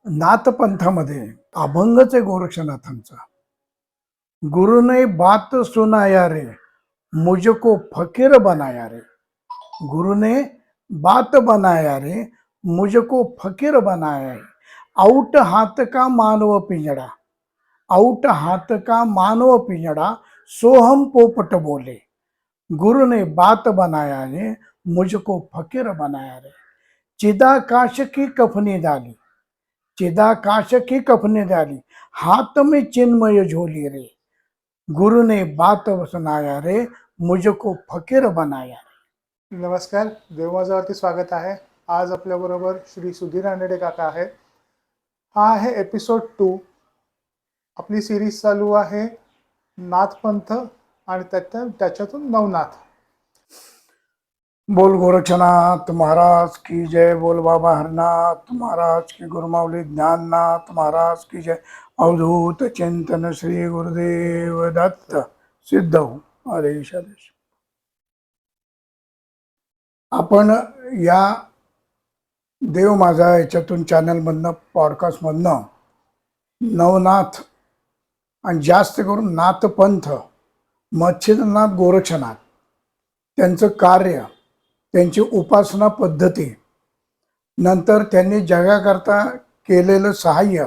नाथपंथामध्ये अभंगच आहे गोरक्षनाथांचा. गुरु ने बात सुनाया रे, मुझको फकीर बनाया रे. गुरु ने बात बनाया रे, मुझको फकीर बनाया है. आउट हाथ का मानव पिंजड़ा, आउट हाथ का मानव पिंजड़ा, सोहम पोपट बोले. गुरु ने बात बनाया रे, मुझको फकीर बनाया रे. चिदाकाश की कफनी डाली, चिदाकाश की कफने डाली, हाथ में चिन्मय झोली रे. गुरु ने बात सुनाया रे, मुझको फकीर बनाया. नमस्कार, देवमाजावरती स्वागत आहे. आज आपल्याबरोबर श्री सुधीर आंडेडे काका आहेत. हा आहे एपिसोड 2. आपली सिरीज चालू आहे नाथपंथ आणि त्याच्यातून नवनाथ. बोल गोरक्षनाथ महाराज की जय. बोल बाबा हरनाथ महाराज की. गुरुमावली ज्ञाननाथ महाराज की जय. अवधूत चिंतन श्री गुरुदेव दत्त सिद्ध हो. आदेश आदेश. आपण या देव माझा याच्यातून चॅनलमधनं पॉडकास्टमधनं नवनाथ आणि जास्त करून नाथपंथ, मच्छिंद्रनाथ गोरक्षनाथ, त्यांचं कार्य, त्यांची उपासना पद्धती, नंतर त्यांनी जगाकरता केलेलं सहाय्य,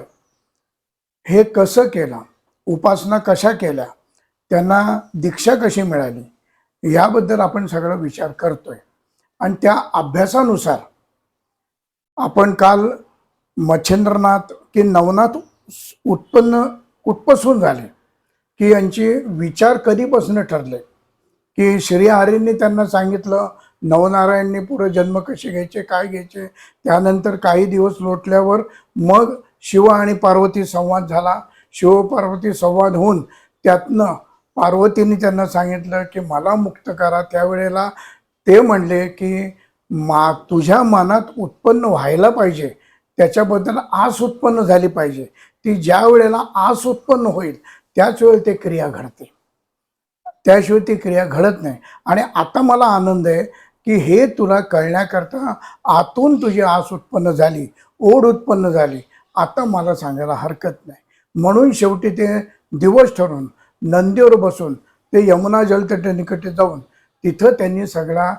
हे कसं केलं, उपासना कशा केल्या, त्यांना दीक्षा कशी मिळाली, याबद्दल आपण सगळं विचार करतोय. आणि त्या अभ्यासानुसार आपण काल मच्छिंद्रनाथ की नवनाथ उत्पन्न कुठपासून झाले, की यांचे विचार कधीपासून ठरले, की श्रीहरींनी त्यांना सांगितलं नवनारायणनी पुढे जन्म कसे घ्यायचे, काय घ्यायचे. त्यानंतर काही दिवस लोटल्यावर मग शिव आणि पार्वती संवाद झाला. शिव पार्वती संवाद होऊन त्यातनं पार्वतीने त्यांना सांगितलं की मला मुक्त करा. त्यावेळेला ते म्हणले की तुझ्या मनात उत्पन्न व्हायला पाहिजे, त्याच्याबद्दल आस उत्पन्न झाली पाहिजे. ती ज्या वेळेला आस उत्पन्न होईल त्याच वेळी ते क्रिया घडते, त्याशिवाय ती क्रिया घडत नाही. आणि आता मला आनंद आहे की हे तुला कळण्याकरता आतून तुझी आस उत्पन्न झाली, ओढ उत्पन्न झाली. आता मला सांगायला हरकत नाही. म्हणून शेवटी ते दिवस ठरवून नंदीवर बसून ते यमुना जलतटे जाऊन तिथं त्यांनी सगळा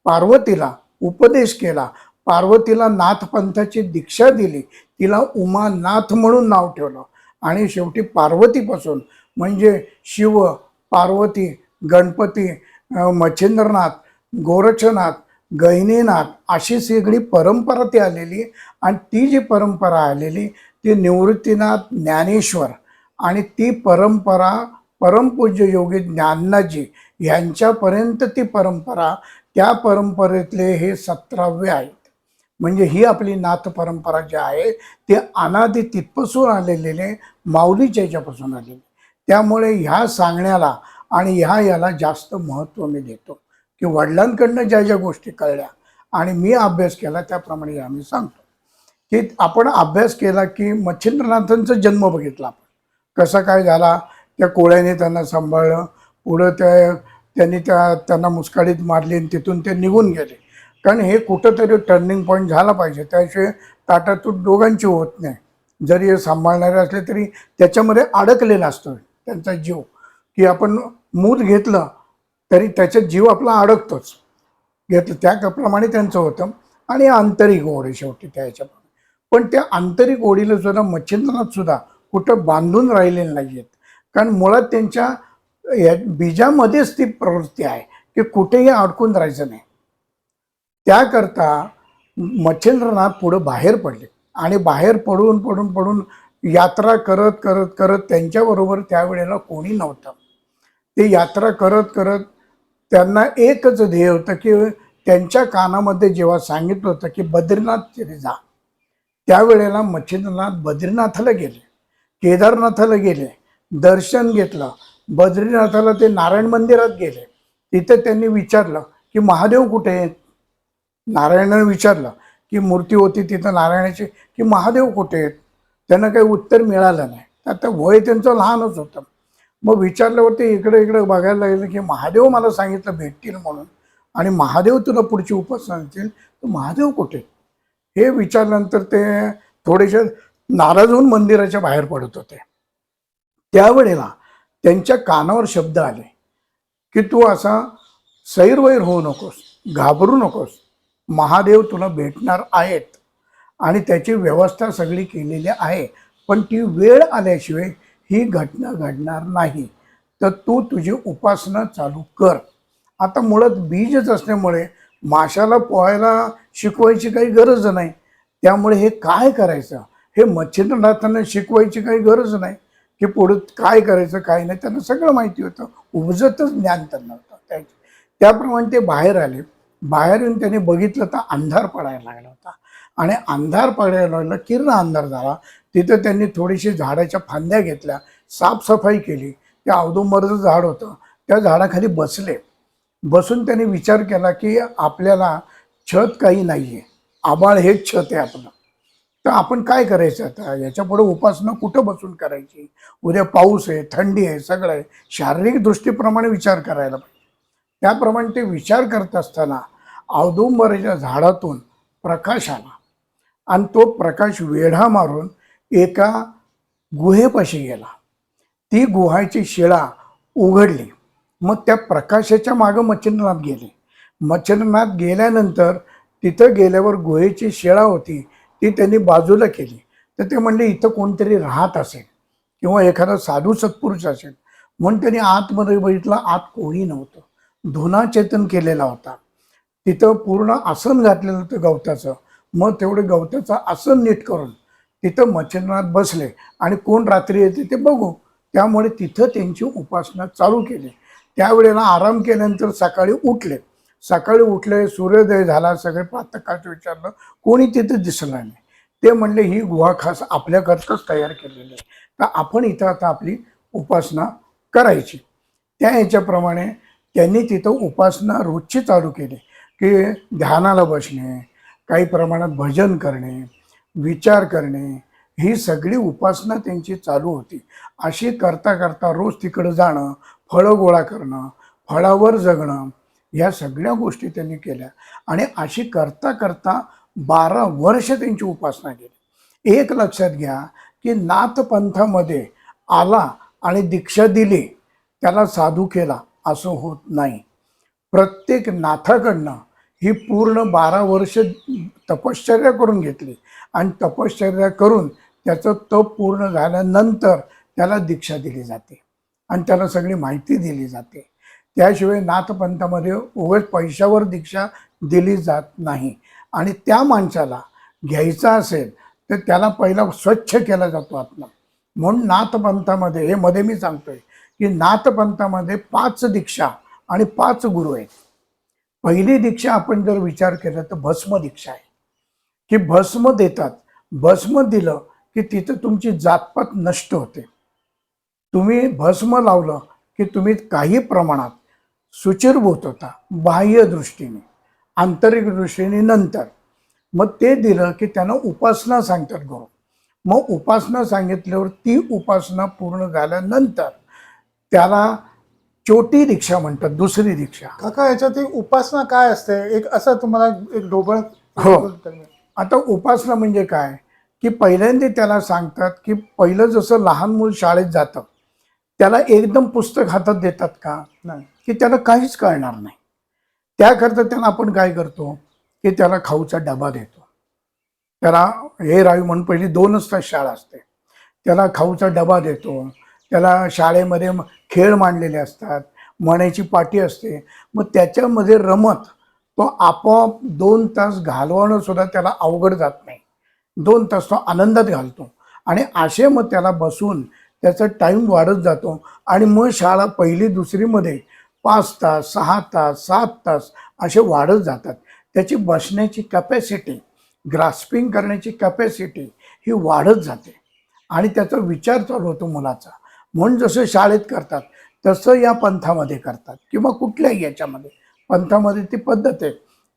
पार्वतीला उपदेश केला. पार्वतीला नाथपंथाची दीक्षा दिली, तिला उमानाथ म्हणून नाव ठेवलं. आणि शेवटी पार्वतीपासून म्हणजे शिव, पार्वती, गणपती, मच्छिंद्रनाथ, गोरक्षनाथ, गहिनीनाथ अशी सगळी परंपरा ती आलेली. आणि ती जी परंपरा आलेली ती निवृत्तीनाथ ज्ञानेश्वर, आणि ती परंपरा परमपूज्य योगी ज्ञाननाथजी यांच्यापर्यंत ती परंपरा, त्या परंपरेतले हे 17वे आहेत. म्हणजे ही आपली नाथ परंपरा जी आहे ते अनादी तिथपासून आलेले, माऊलीच्या याच्यापासून आलेले. त्यामुळे ह्या सांगण्याला आणि याला जास्त महत्त्व मी देतो, की वडिलांकडनं ज्या ज्या गोष्टी कळल्या आणि मी अभ्यास केला त्याप्रमाणे आम्ही सांगतो. की आपण अभ्यास केला की मच्छिंद्रनाथांचा जन्म बघितला आपण, कसा काय झाला. त्या कोळ्याने त्यांना सांभाळलं, पुढं त्यांनी त्यांना मुस्काडीत मारली आणि तिथून ते निघून गेले. कारण हे कुठंतरी टर्निंग पॉईंट झाला पाहिजे, त्याशिवाय ताटातूट दोघांची होत नाही. जरी हे सांभाळणारे असले तरी त्याच्यामध्ये अडकलेला असतो त्यांचा जीव, की आपण मूत घेतलं तरी त्याच्यात जीव आपला अडकतोच. घेतलं त्याप्रमाणे त्यांचं होतं. आणि आंतरिक ओढ शेवटी त्या ह्याच्याप्रमाणे. पण त्या आंतरिक ओढीला सुद्धा मच्छिंद्रनाथ सुद्धा कुठं बांधून राहिलेले नाही आहेत. कारण मुळात त्यांच्या बीजामध्येच ती प्रवृत्ती आहे की कुठेही अडकून राहायचं नाही. त्याकरता मच्छिंद्रनाथ पुढं बाहेर पडले आणि बाहेर पडून यात्रा करत करत करत त्यांच्याबरोबर त्यावेळेला कोणी नव्हतं. ते यात्रा करत त्यांना एकच ध्येय होतं की त्यांच्या कानामध्ये जेव्हा सांगितलं होतं की बद्रीनाथ जा, त्यावेळेला मच्छिंद्रनाथ बद्रीनाथाला गेले, केदारनाथाला गेले, दर्शन घेतलं. बद्रीनाथाला ते नारायण मंदिरात गेले. तिथे त्यांनी विचारलं की महादेव कुठे आहेत. नारायणाने विचारलं की मूर्ती होती तिथं नारायणाची, की महादेव कुठे आहेत. त्यांना काही उत्तर मिळालं नाही. आता वय त्यांचं लहानच होतं. मग विचारल्यावरती इकडे बघायला लागलं की महादेव मला सांगितलं भेटतील म्हणून, आणि महादेव तुला पुढची उपासना देतील, तर महादेव कुठे. हे विचारल्यानंतर ते थोडेसे नाराज होऊन मंदिराच्या बाहेर पडत होते. त्यावेळेला त्यांच्या कानावर शब्द आले की तू असा सैरवैर होऊ नकोस, घाबरू नकोस, महादेव तुला भेटणार आहेत आणि त्याची व्यवस्था सगळी केलेली आहे, पण ती वेळ आल्याशिवाय ही घटना घडणार नाही. तर तू तुझी उपासना चालू कर. आता मुळात बीजच असल्यामुळे माशाला पोहायला शिकवायची काही गरज नाही. त्यामुळे हे काय करायचं हे मच्छिंद्रनाथांना शिकवायची काही गरज नाही की पुढे काय करायचं काय नाही, त्यांना सगळं माहिती होतं. उपजतच ज्ञान त्यांना होतं. त्याप्रमाणे ते बाहेर आले. बाहेर येऊन त्यांनी बघितलं तर अंधार पडायला लागला होता आणि अंधार पडायला लागला, किरण अंधार झाला. तिथं त्यांनी थोडीशी झाडाच्या फांद्या घेतल्या, साफसफाई केली. त्या औदुंबराचं झाड होतं, त्या झाडाखाली बसले. बसून त्यांनी विचार केला की आपल्याला छत काही नाही आहे, आबाळ हेच छत आहे आपलं. तर आपण काय करायचं आता, याच्यापुढे उपासना कुठं बसून करायची? उद्या पाऊस आहे, थंडी आहे, सगळं आहे. शारीरिक दृष्टीप्रमाणे विचार करायला पाहिजे. त्याप्रमाणे ते विचार करत असताना औदुंबराच्या झाडातून प्रकाश आला आणि तो प्रकाश वेढा मारून एका गुहेपाशी गेला. ती गुहाची शिळा उघडली. मग त्या प्रकाशाच्या मागं मच्छिंद्रनाथ गेले. मच्छिंद्रनाथ गेल्यानंतर तिथं गेल्यावर गुहेची शिळा होती ती त्यांनी बाजूला केली. तर ते म्हणले इथं कोणतरी राहत असेल किंवा एखादा साधू सत्पुरुष असेल. म्हणून त्यांनी आतमध्ये बघितलं, आत कोणी नव्हतं. धुना चेतन केलेला होता. तिथं पूर्ण आसन घातलेलं होतं गवताचं. मग तेवढं गवताचं आसन नीट करून तिथं मच्छिंद्रनाथ बसले आणि कोण रात्री येते ते बघू. त्यामुळे तिथं त्यांची उपासना चालू केली. त्यावेळेला आराम केल्यानंतर सकाळी उठले. सकाळी उठले, सूर्योदय झाला, सगळे प्रातःकाळचं विचारलं, कोणी तिथं दिसलं नाही. ते म्हणले ही गुहा खास आपल्याकरताच तयार केलेली आहे, तर आपण इथं आता आपली उपासना करायची. त्या ह्याच्याप्रमाणे त्यांनी तिथं उपासना रोजची चालू केली की ध्यानाला बसणे, काही प्रमाणात भजन करणे, विचार करणे, ही सगळी उपासना त्यांची चालू होती. अशी करता करता रोज तिकडं जाणं, फळं गोळा करणं, फळावर जगणं, ह्या सगळ्या गोष्टी त्यांनी केल्या. आणि अशी करता करता 12 वर्ष त्यांची उपासना केली. एक लक्षात घ्या की नाथपंथामध्ये आला आणि दीक्षा दिली त्याला साधू केला असं होत नाही. प्रत्येक नाथाकडनं ही पूर्ण 12 वर्ष तपश्चर्या करून घेतली आणि तपश्चर्या करून त्याचं तप पूर्ण झाल्यानंतर त्याला दीक्षा दिली जाते आणि त्याला सगळी माहिती दिली जाते. त्याशिवाय नाथपंथामध्ये उगाच पैशावर दीक्षा दिली जात नाही. आणि त्या माणसाला घ्यायचा असेल तर त्याला पहिला स्वच्छ केला जातो आत्मा. म्हणून नाथपंथामध्ये, हे मध्ये मी सांगतोय की नाथपंथामध्ये 5 दीक्षा आणि 5 गुरु आहेत. पहिली दीक्षा आपण जर विचार केला तर भस्म दीक्षा आहे की भस्म देतात. भस्म दिलं की तिथं तुमची जातपात नष्ट होते. तुम्ही भस्म लावलं की तुम्ही काही प्रमाणात सुचिरभूत होता, बाह्य दृष्टीने, आंतरिक दृष्टीने नंतर. मग ते दिलं की त्यांना उपासना सांगतात गुरु. मग उपासना सांगितल्यावर ती उपासना पूर्ण झाल्यानंतर त्याला चोटी दीक्षा म्हणतात, दुसरी दीक्षा. काका याच्यात एक उपासना काय असते, एक असं तुम्हाला एक ढोबळ हो. आता उपासना म्हणजे काय की पहिल्यांदा त्याला सांगतात की पहिलं जसं लहान मूल शाळेत जातं त्याला एकदम पुस्तक हातात देतात का? नाही. की त्याला काहीच कळणार नाही. त्याकरता त्याला आपण काय करतो की त्याला खाऊचा डबा देतो. त्याला हे रावी म्हणून पहिली 2च तास शाळा असते, त्याला खाऊचा डबा देतो. त्याला शाळेमध्ये खेळ मांडलेले असतात, म्हणायची पाटी असते. मग त्याच्यामध्ये रमत तो आपोआप 2 तास घालवणं सुद्धा त्याला अवघड जात नाही. 2 तास तो आनंदात घालतो आणि असे मग त्याला बसून त्याचा टाईम वाढत जातो. आणि मग शाळा पहिली दुसरीमध्ये 5 तास, 6 तास, 7 तास असे वाढत जातात. त्याची बसण्याची कॅपॅसिटी, ग्रास्पिंग करण्याची कॅपॅसिटी ही वाढत जाते आणि त्याचा विचार चालू होतो मुलाचा. म्हणून जसं शाळेत करतात तसं या पंथामध्ये करतात किंवा कुठल्याही याच्यामध्ये पंथामध्ये ती पद्धत आहे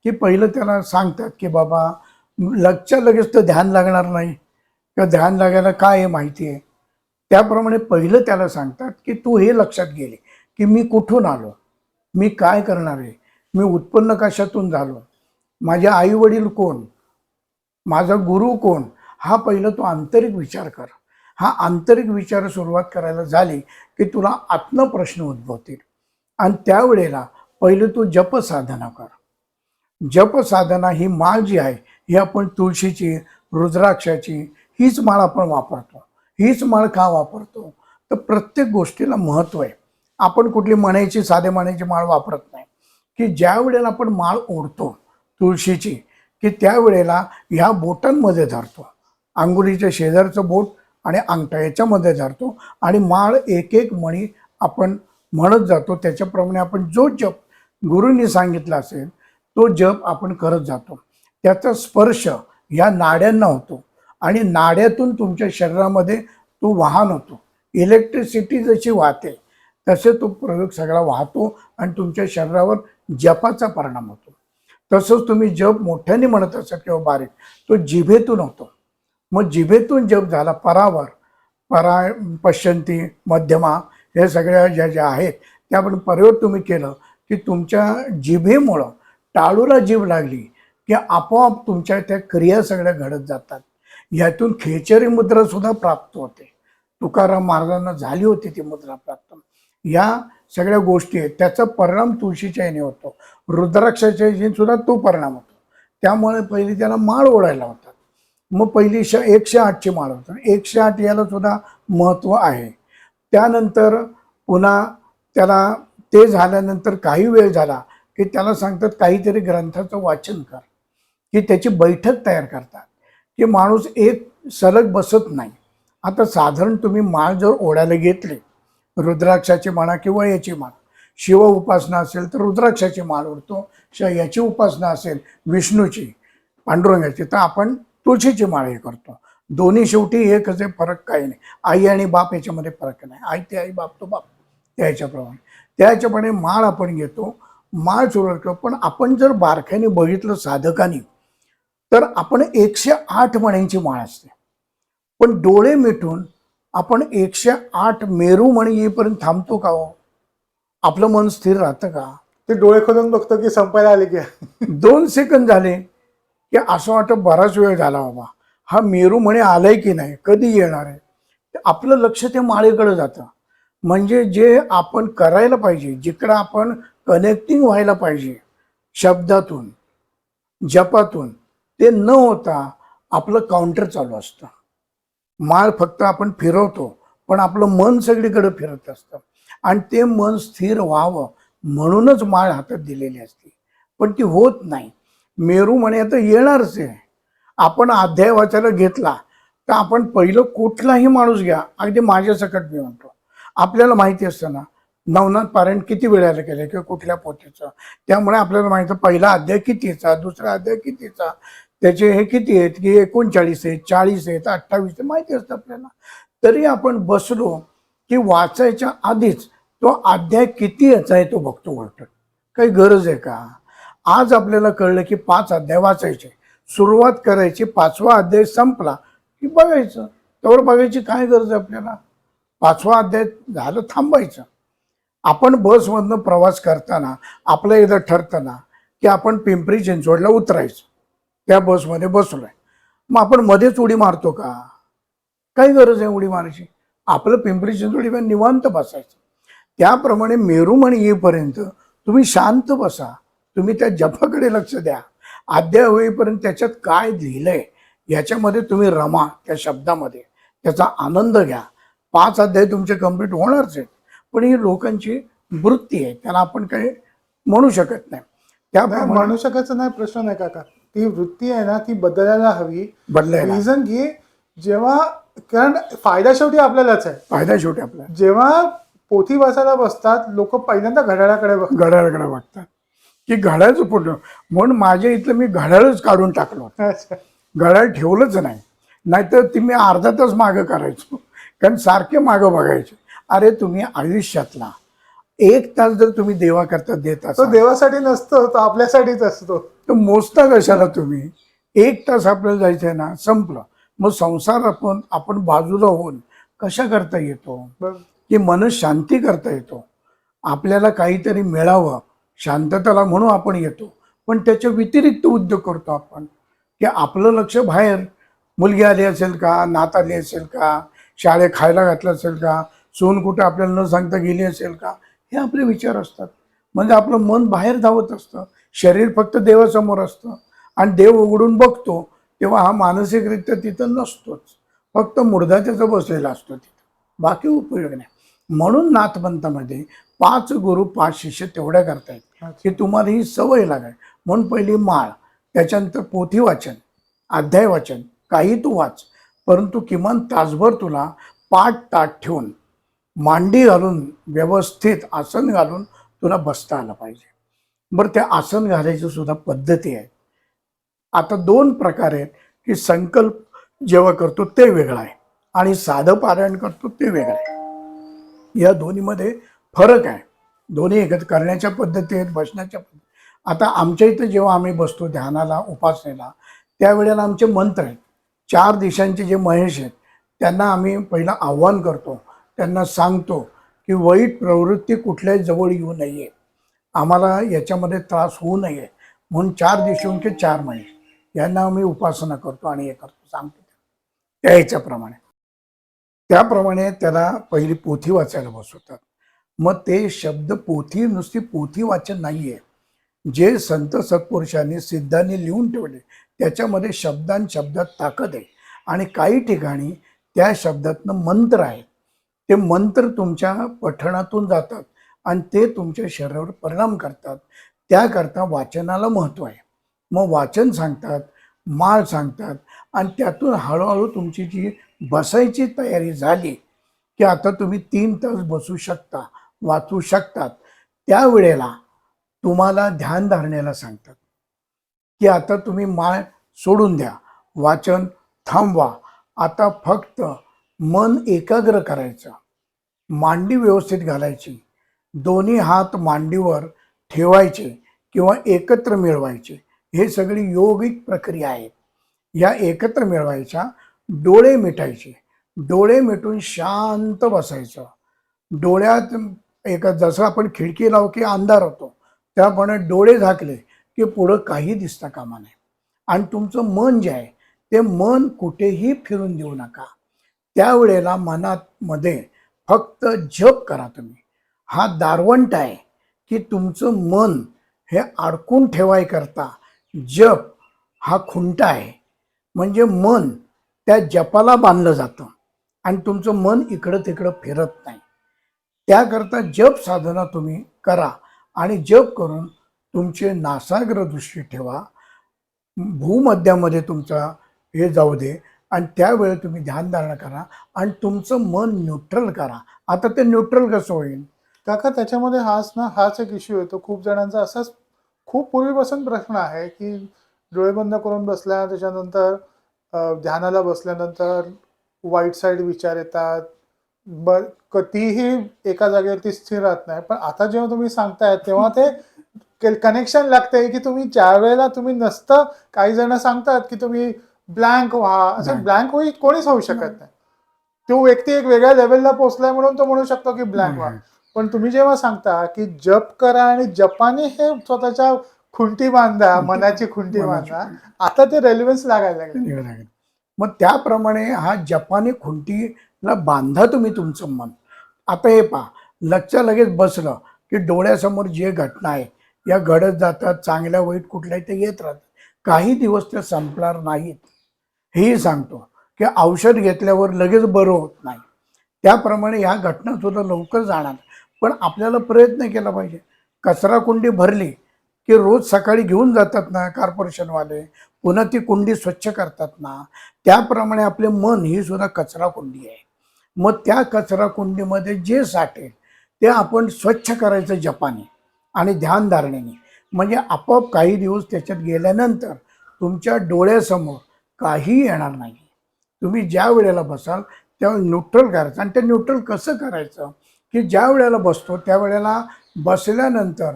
की पहिलं त्याला सांगतात की बाबा लगच्या लगेच तर ध्यान लागणार नाही किंवा ध्यान लागायला काय आहे माहिती आहे. त्याप्रमाणे पहिलं त्याला सांगतात की तू हे लक्षात गेले की मी कुठून आलो, मी काय करणार आहे, मी उत्पन्न कशातून झालो, माझे आई वडील कोण, माझा गुरु कोण, हा पहिलं तू आंतरिक विचार कर. हा आंतरिक विचार सुरुवात करायला झाली की तुला आत्म प्रश्न उद्भवतील. आणि त्यावेळेला पहिलं तू जप साधना कर. जप साधना ही माळ जी आहे ही आपण तुळशीची, रुद्राक्षाची हीच माळ आपण वापरतो. हीच माळ का वापरतो? तर प्रत्येक गोष्टीला महत्व आहे. आपण कुठली म्हणायची साधे म्हणायची माळ वापरत नाही. की ज्या वेळेला आपण माळ ओढतो तुळशीची की त्यावेळेला ह्या बोटांमध्ये धरतो. अंगुलीच्या शेजारचं बोट आणि अंगठा याच्यामध्ये धरतो आणि माळ एक एक मणी आपण म्हणत जातो. त्याच्याप्रमाणे आपण जो जप गुरूंनी सांगितला असेल तो जप आपण करत जातो. त्याचा स्पर्श या नाड्यांना होतो आणि नाड्यातून तुमच्या शरीरामध्ये तो वाहन होतो. इलेक्ट्रिसिटी जशी वाहते तसे तो प्रयोग सगळा वाहतो आणि तुमच्या शरीरावर जपाचा परिणाम होतो. तसंच तुम्ही जप मोठ्याने म्हणत असाल किंवा बारीक तो जिभेतून होतो. मग जिभेतून जप झाला परावर, परा पश्यंती, मध्यमा हे सगळ्या ज्या आहेत त्या पण परवर तुम्ही केलं की तुमच्या जिभेमुळं टाळूला जीभ लागली की आपोआप तुमच्या त्या क्रिया सगळ्या घडत जातात. यातून खेचरी मुद्रा सुद्धा प्राप्त होते. तुकाराम महाराजांना झाली होती ती मुद्रा प्राप्त. या सगळ्या गोष्टी आहेत त्याचा परिणाम तुळशीच्या याने होतो. रुद्राक्षाच्या याने सुद्धा तो परिणाम होतो. त्यामुळे पहिली त्याला माळ ओढायला होतात. मग पहिली 108ची माळ होतं. 108 याला सुद्धा महत्त्व आहे. त्यानंतर पुन्हा त्याला ते झाल्यानंतर काही वेळ झाला की त्याला सांगतात काहीतरी ग्रंथाचं वाचन कर, की त्याची बैठक तयार करतात की माणूस एक सलग बसत नाही. आता साधारण तुम्ही माळ जर ओढायला घेतली रुद्राक्षाची म्हणा किंवा याची माळ, शिव उपासना असेल तर रुद्राक्षाची माळ ओढतो, याची उपासना असेल विष्णूची पांडुरंगाची तर आपण तुळशीची माळ हे करतो. दोन्ही शेवटी एकच आहे, फरक काही नाही. आई आणि बाप याच्यामध्ये फरक नाही. आई ते आई, बाप तो बाप. त्याच्याप्रमाणे माळ आपण घेतो, माळ सुरुवात करतो. पण आपण जर बारकाईने बघितलं साधकांनी तर आपण 108 मण्यांची माळ असते. पण डोळे मिटून आपण 108 मेरू मणी येईपर्यंत थांबतो का हो? आपलं मन स्थिर राहतं का? ते डोळे खोलून बघतो की संपायला आले की 2 सेकंद झाले की असं वाटतं बराच वेळ झाला बाबा, हा मेरू म्हणे आलाय की नाही, कधी येणार आहे. आपलं लक्ष त्या माळेकडे जातं. म्हणजे जे आपण करायला पाहिजे, जिकडं आपण कनेक्टिंग व्हायला पाहिजे शब्दातून जपातून, ते न होता आपलं काउंटर चालू असतं. माळ फक्त आपण फिरवतो पण आपलं मन सगळीकडे फिरत असतं आणि ते मन स्थिर व्हावं म्हणूनच माळ हातात दिलेली असते. पण ती होत नाही. मेरू म्हणे आता येणारच आहे. आपण अध्याय वाचायला घेतला तर आपण पहिलं कुठलाही माणूस घ्या, अगदी माझ्या सकट मी म्हणतो, आपल्याला माहिती असतं ना नवनाथ पारायण किती वेळाला केलं किंवा कुठल्या पोथीचं. त्यामुळे आपल्याला माहिती पहिला अध्याय कितीचा, दुसरा अध्याय कितीचा, त्याचे हे किती आहेत की 39 आहेत, 40 आहेत, 28 आहेत, माहिती असतं आपल्याला. तरी आपण बसलो की वाचायच्या आधीच तो अध्याय किती याचा आहे तो बघतो उलट. काही गरज आहे का? आज आपल्याला कळलं की 5 अध्याय वाचायचे, सुरुवात करायची, 5वा अध्याय संपला की बघायचं. त्यावर बघायची काय गरज आहे आपल्याला? 5वा अध्याय झालं थांबायचं. आपण बसमधनं प्रवास करताना आपलं एकदा ठरतं ना की आपण पिंपरी चिंचवडला उतरायचं, त्या बसमध्ये बसलोय, मग आपण मध्येच उडी मारतो का? काही गरज आहे उडी मारायची? आपलं पिंपरी चिंचवडी निवांत बसायचं. त्याप्रमाणे मेरूमणी येईपर्यंत तुम्ही शांत बसा, तुम्ही त्या जपाकडे लक्ष द्या. अध्याय होईपर्यंत त्याच्यात काय लिहिलंय याच्यामध्ये तुम्ही रमा, त्या शब्दामध्ये त्याचा आनंद घ्या. 5 अध्याय तुमचे कंप्लीट होणारच आहेत. पण ही लोकांची वृत्ती आहे, त्याला आपण काही म्हणू शकत नाही. त्याप्रमाणे म्हणू शकायचं नाही, प्रश्न नाही काका. ती वृत्ती आहे ना ती बदलायला हवी. बदलायला रिझन की जेव्हा, कारण फायदा शेवटी आपल्यालाच आहे. फायदा शेवटी आपला जेव्हा पोथी वाचायला बसतात लोक पहिल्यांदा घड्याळाकडे बघतात. घड्याळाकडे बघतात की घड्याळचं फोटो, म्हणून माझ्या इथलं मी घड्याळच काढून टाकलो होतं. अच्छा. घड्याळ ठेवलंच नाही, नाहीतर ती मी अर्धा तास मागं करायचो, कारण सारखे मागं बघायचे. अरे तुम्ही आयुष्यातला 1 तास जर तुम्ही देवाकरता देत तो असाल देवासाठी नसतो, तो आपल्यासाठीच असतो. तर मोजता कशाला तुम्ही? 1 तास आपल्याला जायचंय ना, संपलं. मग संसार आपण बाजूला होऊन कशा करता येतो बरं. की मन शांती करता येतो. आपल्याला काहीतरी मिळावं शांतताला म्हणून आपण येतो, पण त्याच्या व्यतिरिक्त उद्योग करतो आपण की आपलं लक्ष बाहेर. मुलगी आली असेल का, नात आली असेल का, शाळेत खायला घातलं असेल का, सून कुठे आपल्याला न सांगता गेली असेल का, हे आपले विचार असतात. म्हणजे आपलं मन बाहेर धावत असतं, शरीर फक्त देवासमोर असतं आणि देव उघडून बघतो तेव्हा हा मानसिकरित्या तिथं नसतोच, फक्त मुर्दा त्याचा बसलेला असतो तिथं, बाकी उपयोग नाही. म्हणून नाथपंथामध्ये 5 गुरु 5 शिष्य तेवढ्या करतायत की तुम्हाला ही सवय लागाय. म्हणून पहिली माळ, त्याच्यानंतर पोथी वाचन, अध्याय वाचन, काही तू वाच, परंतु किमान तासभर तुला पाठ ताट ठेवून मांडी घालून व्यवस्थित आसन घालून तुला बसता आलं पाहिजे. बरं, त्या आसन घालायची सुद्धा पद्धती आहे. आता 2 प्रकार आहेत की संकल्प जेव्हा करतो ते वेगळं आहे आणि साधं पारायण करतो ते वेगळं आहे. या दोन्हीमध्ये फरक आहे. दोन्ही एकत्र करण्याच्या पद्धती आहेत, बसण्याच्या पद्धती. आता आमच्या इथं जेव्हा आम्ही बसतो ध्यानाला, उपासनेला, त्यावेळेला आमचे मंत्र आहेत. 4 दिशांचे जे महेश आहेत त्यांना आम्ही पहिलं आव्हान करतो, त्यांना सांगतो की वाईट प्रवृत्ती कुठल्याही जवळ येऊ नये, आम्हाला याच्यामध्ये त्रास होऊ नये, म्हणून 4 दिशांचे 4 महेश यांना आम्ही उपासना करतो आणि हे करतो, सांगतो त्या ह्याच्याप्रमाणे. त्याप्रमाणे त्याला पहिली पोथी वाचायला बसवतात. मग ते शब्द, पोथी नुसती पोथी वाचन नाहीये, जे संत सत्पुरुषांनी सिद्धांनी लिहून ठेवले त्याच्यामध्ये शब्दात ताकद आहे आणि काही ठिकाणी त्या शब्दातनं मंत्र आहे. ते मंत्र तुमच्या पठणातून जातात आणि ते तुमच्या शरीरावर परिणाम करतात. त्याकरता वाचनाला महत्त्व आहे. मग वाचन सांगतात, माळ सांगतात आणि त्यातून हळूहळू तुमची जी बसायची तयारी झाली की आता तुम्ही 3 तास बसू शकता, वाचू शकतात, त्यावेळेला तुम्हाला ध्यान धारणेला सांगतात की आता तुम्ही माळ सोडून द्या, वाचन थांबवा, आता फक्त मन एकाग्र करायचं, मांडी व्यवस्थित घालायची, दोन्ही हात मांडीवर ठेवायचे किंवा एकत्र मिळवायचे. हे सगळी योगिक प्रक्रिया आहेत. या एकत्र मिळवायच्या, डोळे मिटायचे, डोळे मिटून शांत बसायचं. डोळ्यात जसं आपण खिडकी लावू की अंधार होतो त्याप्रमाणे डोळे झाकले की पुढं काही दिसता कामा नये. आणि तुमचं मन जे आहे ते मन कुठेही फिरून देऊ नका. त्यावेळेला मध्ये फक्त जप करा तुम्ही. हा दारवंट आहे की तुमचं मन हे अडकून ठेवाय करता जप हा खुंटा आहे. म्हणजे मन त्या जपाला बांधलं जातं आणि तुमचं मन इकडं तिकडं फिरत नाही. त्याकरता जप साधना तुम्ही करा आणि जप करून तुमचे नासाग्र दृष्टी ठेवा, भूमध्यामध्ये तुमचा हे जाऊ दे आणि त्यावेळी तुम्ही ध्यानधारणा करा आणि तुमचं मन न्यूट्रल करा. आता ते न्यूट्रल कसं होईल? काका, त्याच्यामध्ये हाच एक इश्यू येतो. खूप जणांचा असाच खूप पूर्वीपासून प्रश्न आहे की डोळे बंद करून बसल्या त्याच्यानंतर ध्यानाला बसल्यानंतर वाईट साईड विचार येतात, कधीही एका जागेवरती स्थिर राहत नाही. पण आता जेव्हा तुम्ही सांगताय तेव्हा ते कनेक्शन लागतंय की तुम्ही ज्या वेळेला तुम्ही नसतं, काही जण सांगतात की तुम्ही ब्लँक व्हा, असं ब्लँक होई कोणीच होऊ शकत नाही. तो व्यक्ती एक वेगळ्या लेवलला पोहोचलाय म्हणून तो म्हणू शकतो की ब्लँक व्हा. पण तुम्ही जेव्हा सांगता की जप करा आणि जपाने हे स्वतःच्या खुंटी बांधा, मनाची खुंटी बांधा, आता ते रेलिव्हन्स लागायला लागले. मग त्याप्रमाणे हा जपानी खुंटीला बांधा तुम्ही तुमचं मन. आता हे पहा, लगेच बसलं की डोळ्यासमोर जे घटना आहे या घडत जातात, चांगल्या वाईट कुठल्याही ते येत राहतात. काही दिवस ते संपणार नाहीत. हेही सांगतो की औषध घेतल्यावर लगेच बरं होत नाही. त्याप्रमाणे ह्या घटना सुद्धा लवकर जाणार. पण आपल्याला प्रयत्न केला पाहिजे. कचरा कुंडी भरली की रोज सकाळी घेऊन जातात ना कॉर्पोरेशनवाले, पुन्हा ती कुंडी स्वच्छ करतात ना, त्याप्रमाणे आपले मन ही सुद्धा कचरा कुंडी आहे. मग त्या कचरा कुंडीमध्ये जे साठेल ते आपण स्वच्छ करायचं जपाने आणि ध्यानधारणेने. म्हणजे आपोआप काही दिवस त्याच्यात गेल्यानंतर तुमच्या डोळ्यासमोर काही येणार नाही. तुम्ही ज्या वेळेला बसाल त्यावेळेला न्यूट्रल करायचं. आणि ते न्यूट्रल कसं करायचं की ज्या वेळेला बसतो त्यावेळेला बसल्यानंतर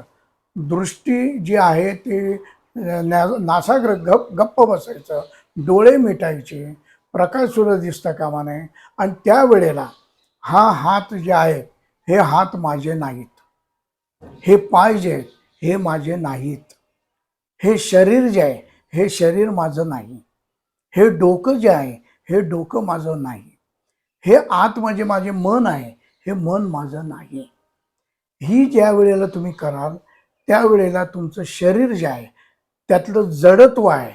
दृष्टी जी आहे ती नासाग्र गप्प बसायचं, डोळे मिटायचे, प्रकाश सुद्धा दिसता कामा नये. आणि त्यावेळेला हा हात जे आहे हे हात माझे नाहीत, हे पाय जे आहेत हे माझे नाहीत, हे शरीर जे आहे हे शरीर माझं नाही. हे डोकं जे आहे हे डोकं माझं नाही, हे आत म्हणजे माझे मन आहे, हे मन माझं नाही. ही ज्या वेळेला तुम्ही कराल त्यावेळेला तुमचं शरीर जे आहे त्यातलं जडत्व आहे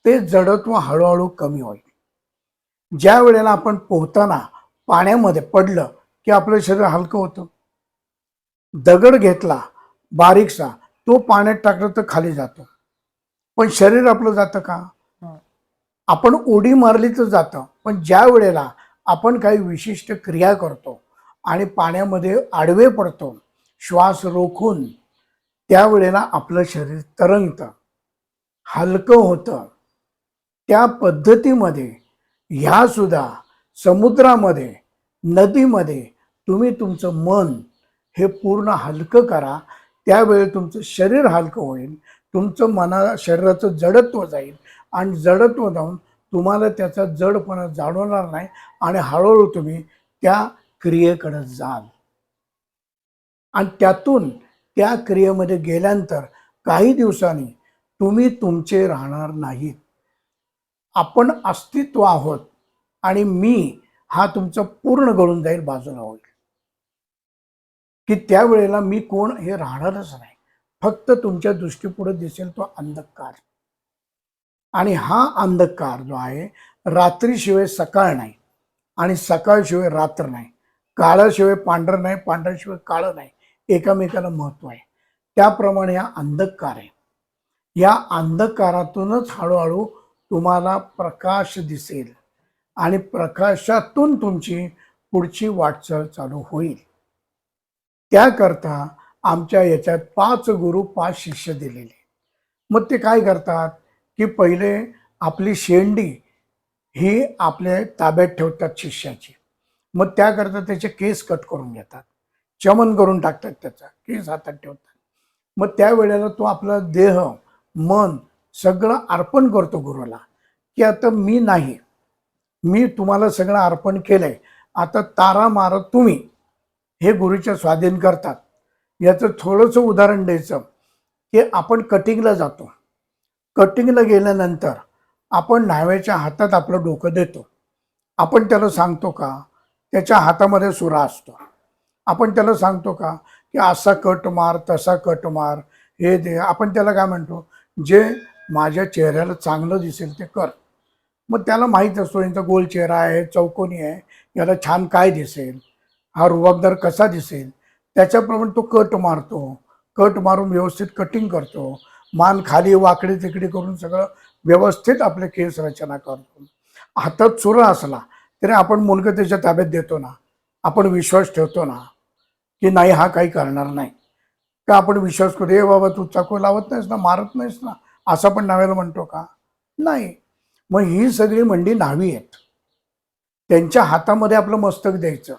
ते जडत्व हळूहळू कमी होईल. ज्या वेळेला आपण पोहताना पाण्यामध्ये पडलं की आपलं शरीर हलकं होतं. दगड घेतला बारीकसा, तो पाण्यात टाकला तर खाली जातो, पण शरीर आपलं जातं का? हं. आपण उडी मारली तर जातं, पण ज्या वेळेला आपण काही विशिष्ट क्रिया करतो आणि पाण्यामध्ये आडवे पडतो श्वास रोखून, त्यावेळेला आपलं शरीर तरंगतं, हलकं होतं. त्या पद्धतीमध्ये ह्या सुद्धा समुद्रामध्ये, नदीमध्ये तुम्ही तुमचं मन हे पूर्ण हलकं करा. त्यावेळी तुमचं शरीर हलकं होईल, तुमचं शरीराचं जडत्व जाईल आणि जडत्व जाऊन तुम्हाला त्याचा जडपणा जाणवणार नाही आणि हळूहळू तुम्ही त्या क्रियेकडे जाल. आणि त्यातून त्या क्रियेमध्ये गेल्यानंतर काही दिवसांनी तुम्ही तुमचे राहणार नाहीत. आपण अस्तित्व आहोत आणि मी हा तुमचा पूर्ण गळून जाईल, बाजूला होईल, की त्यावेळेला मी कोण हे राहणारच नाही. फक्त तुमच्या दृष्टीपुढे दिसेल तो अंधकार. आणि हा अंधकार जो आहे, रात्रीशिवाय सकाळ नाही आणि सकाळशिवाय रात्र नाही, काळाशिवाय पांढरं नाही, पांढऱ्याशिवाय काळं नाही, एकामेकाला महत्व आहे. त्याप्रमाणे हा अंधकार आहे. या अंधकारातूनच हळूहळू तुम्हाला प्रकाश दिसेल आणि प्रकाशातून तुमची पुढची वाटचाल चालू होईल. त्याकरता आमच्या याच्यात 5 गुरु 5 शिष्य दिलेले. मग ते काय करतात की पहिले आपली शेंडी ही आपल्या ताब्यात ठेवतात शिष्याची. मग त्याकरता त्याचे केस कट करून घेतात, चमन करून टाकतात, त्याचा केस हातात ठेवतात. मग त्यावेळेला तो आपला देह मन सगळं अर्पण करतो गुरुला, की आता मी नाही, मी तुम्हाला सगळं अर्पण केलंय, आता तारा मारा तुम्ही. हे गुरुच्या स्वाधीन करतात. याचं थोडंसं उदाहरण द्यायचं की आपण कटिंगला जातो. कटिंगला गेल्यानंतर आपण न्हाव्याच्या हातात आपलं डोकं देतो. आपण त्याला सांगतो का त्याच्या हातामध्ये सुरा असतो? आपण त्याला सांगतो का की असा कट मार, तसा कट मार, हे दे? आपण त्याला काय म्हणतो, जे माझ्या चेहऱ्याला चांगलं दिसेल ते कर. मग त्याला माहीत असतो यांचा गोल चेहरा आहे, चौकोनी आहे, याला छान काय दिसेल, हा रुबाबदार कसा दिसेल, त्याच्याप्रमाणे तो कट मारतो. कट मारून व्यवस्थित कटिंग करतो, मान खाली वाकडे तिकडे करून सगळं व्यवस्थित आपले केस रचना करतो. हातात चुरा असला तरी आपण मुलगा त्याच्या ताब्यात देतो ना, आपण विश्वास ठेवतो ना की नाही हा काही करणार नाही. का आपण विश्वास करतो, ए बाबा तू चाकू लावत नाहीस ना, मारत नाहीस ना, असं पण नावेला म्हणतो का? नाही. मग ही सगळी मंडी न्हावी आहेत. त्यांच्या हातामध्ये आपलं मस्तक द्यायचं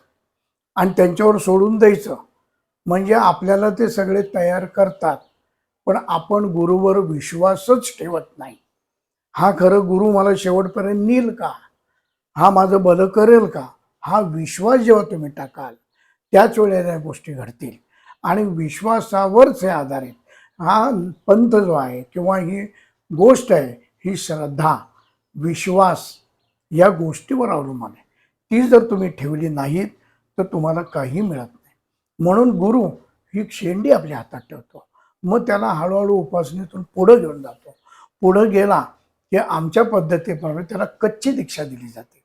आणि त्यांच्यावर सोडून द्यायचं, म्हणजे आपल्याला ते सगळे तयार करतात, पण आपण गुरुवर विश्वासच ठेवत नाही. हा खरं गुरु मला शेवटपर्यंत नेईल का, हा माझं भलं करेल का, हा विश्वास जेव्हा तुम्ही टाकाल त्याच वेळेला या गोष्टी घडतील. आणि विश्वासावरच हे आधारित हा पंथ जो आहे किंवा ही गोष्ट आहे, ही श्रद्धा विश्वास या गोष्टीवर अवलंबून आहे. ती जर तुम्ही ठेवली नाहीत तर तुम्हाला काही मिळत नाही. म्हणून गुरु ही शेंडी आपल्या हातात ठेवतो, मग त्याला हळूहळू उपासनेतून पुढं घेऊन जातो. पुढं गेला की आमच्या पद्धतीप्रमाणे त्याला कच्ची दीक्षा दिली जाते.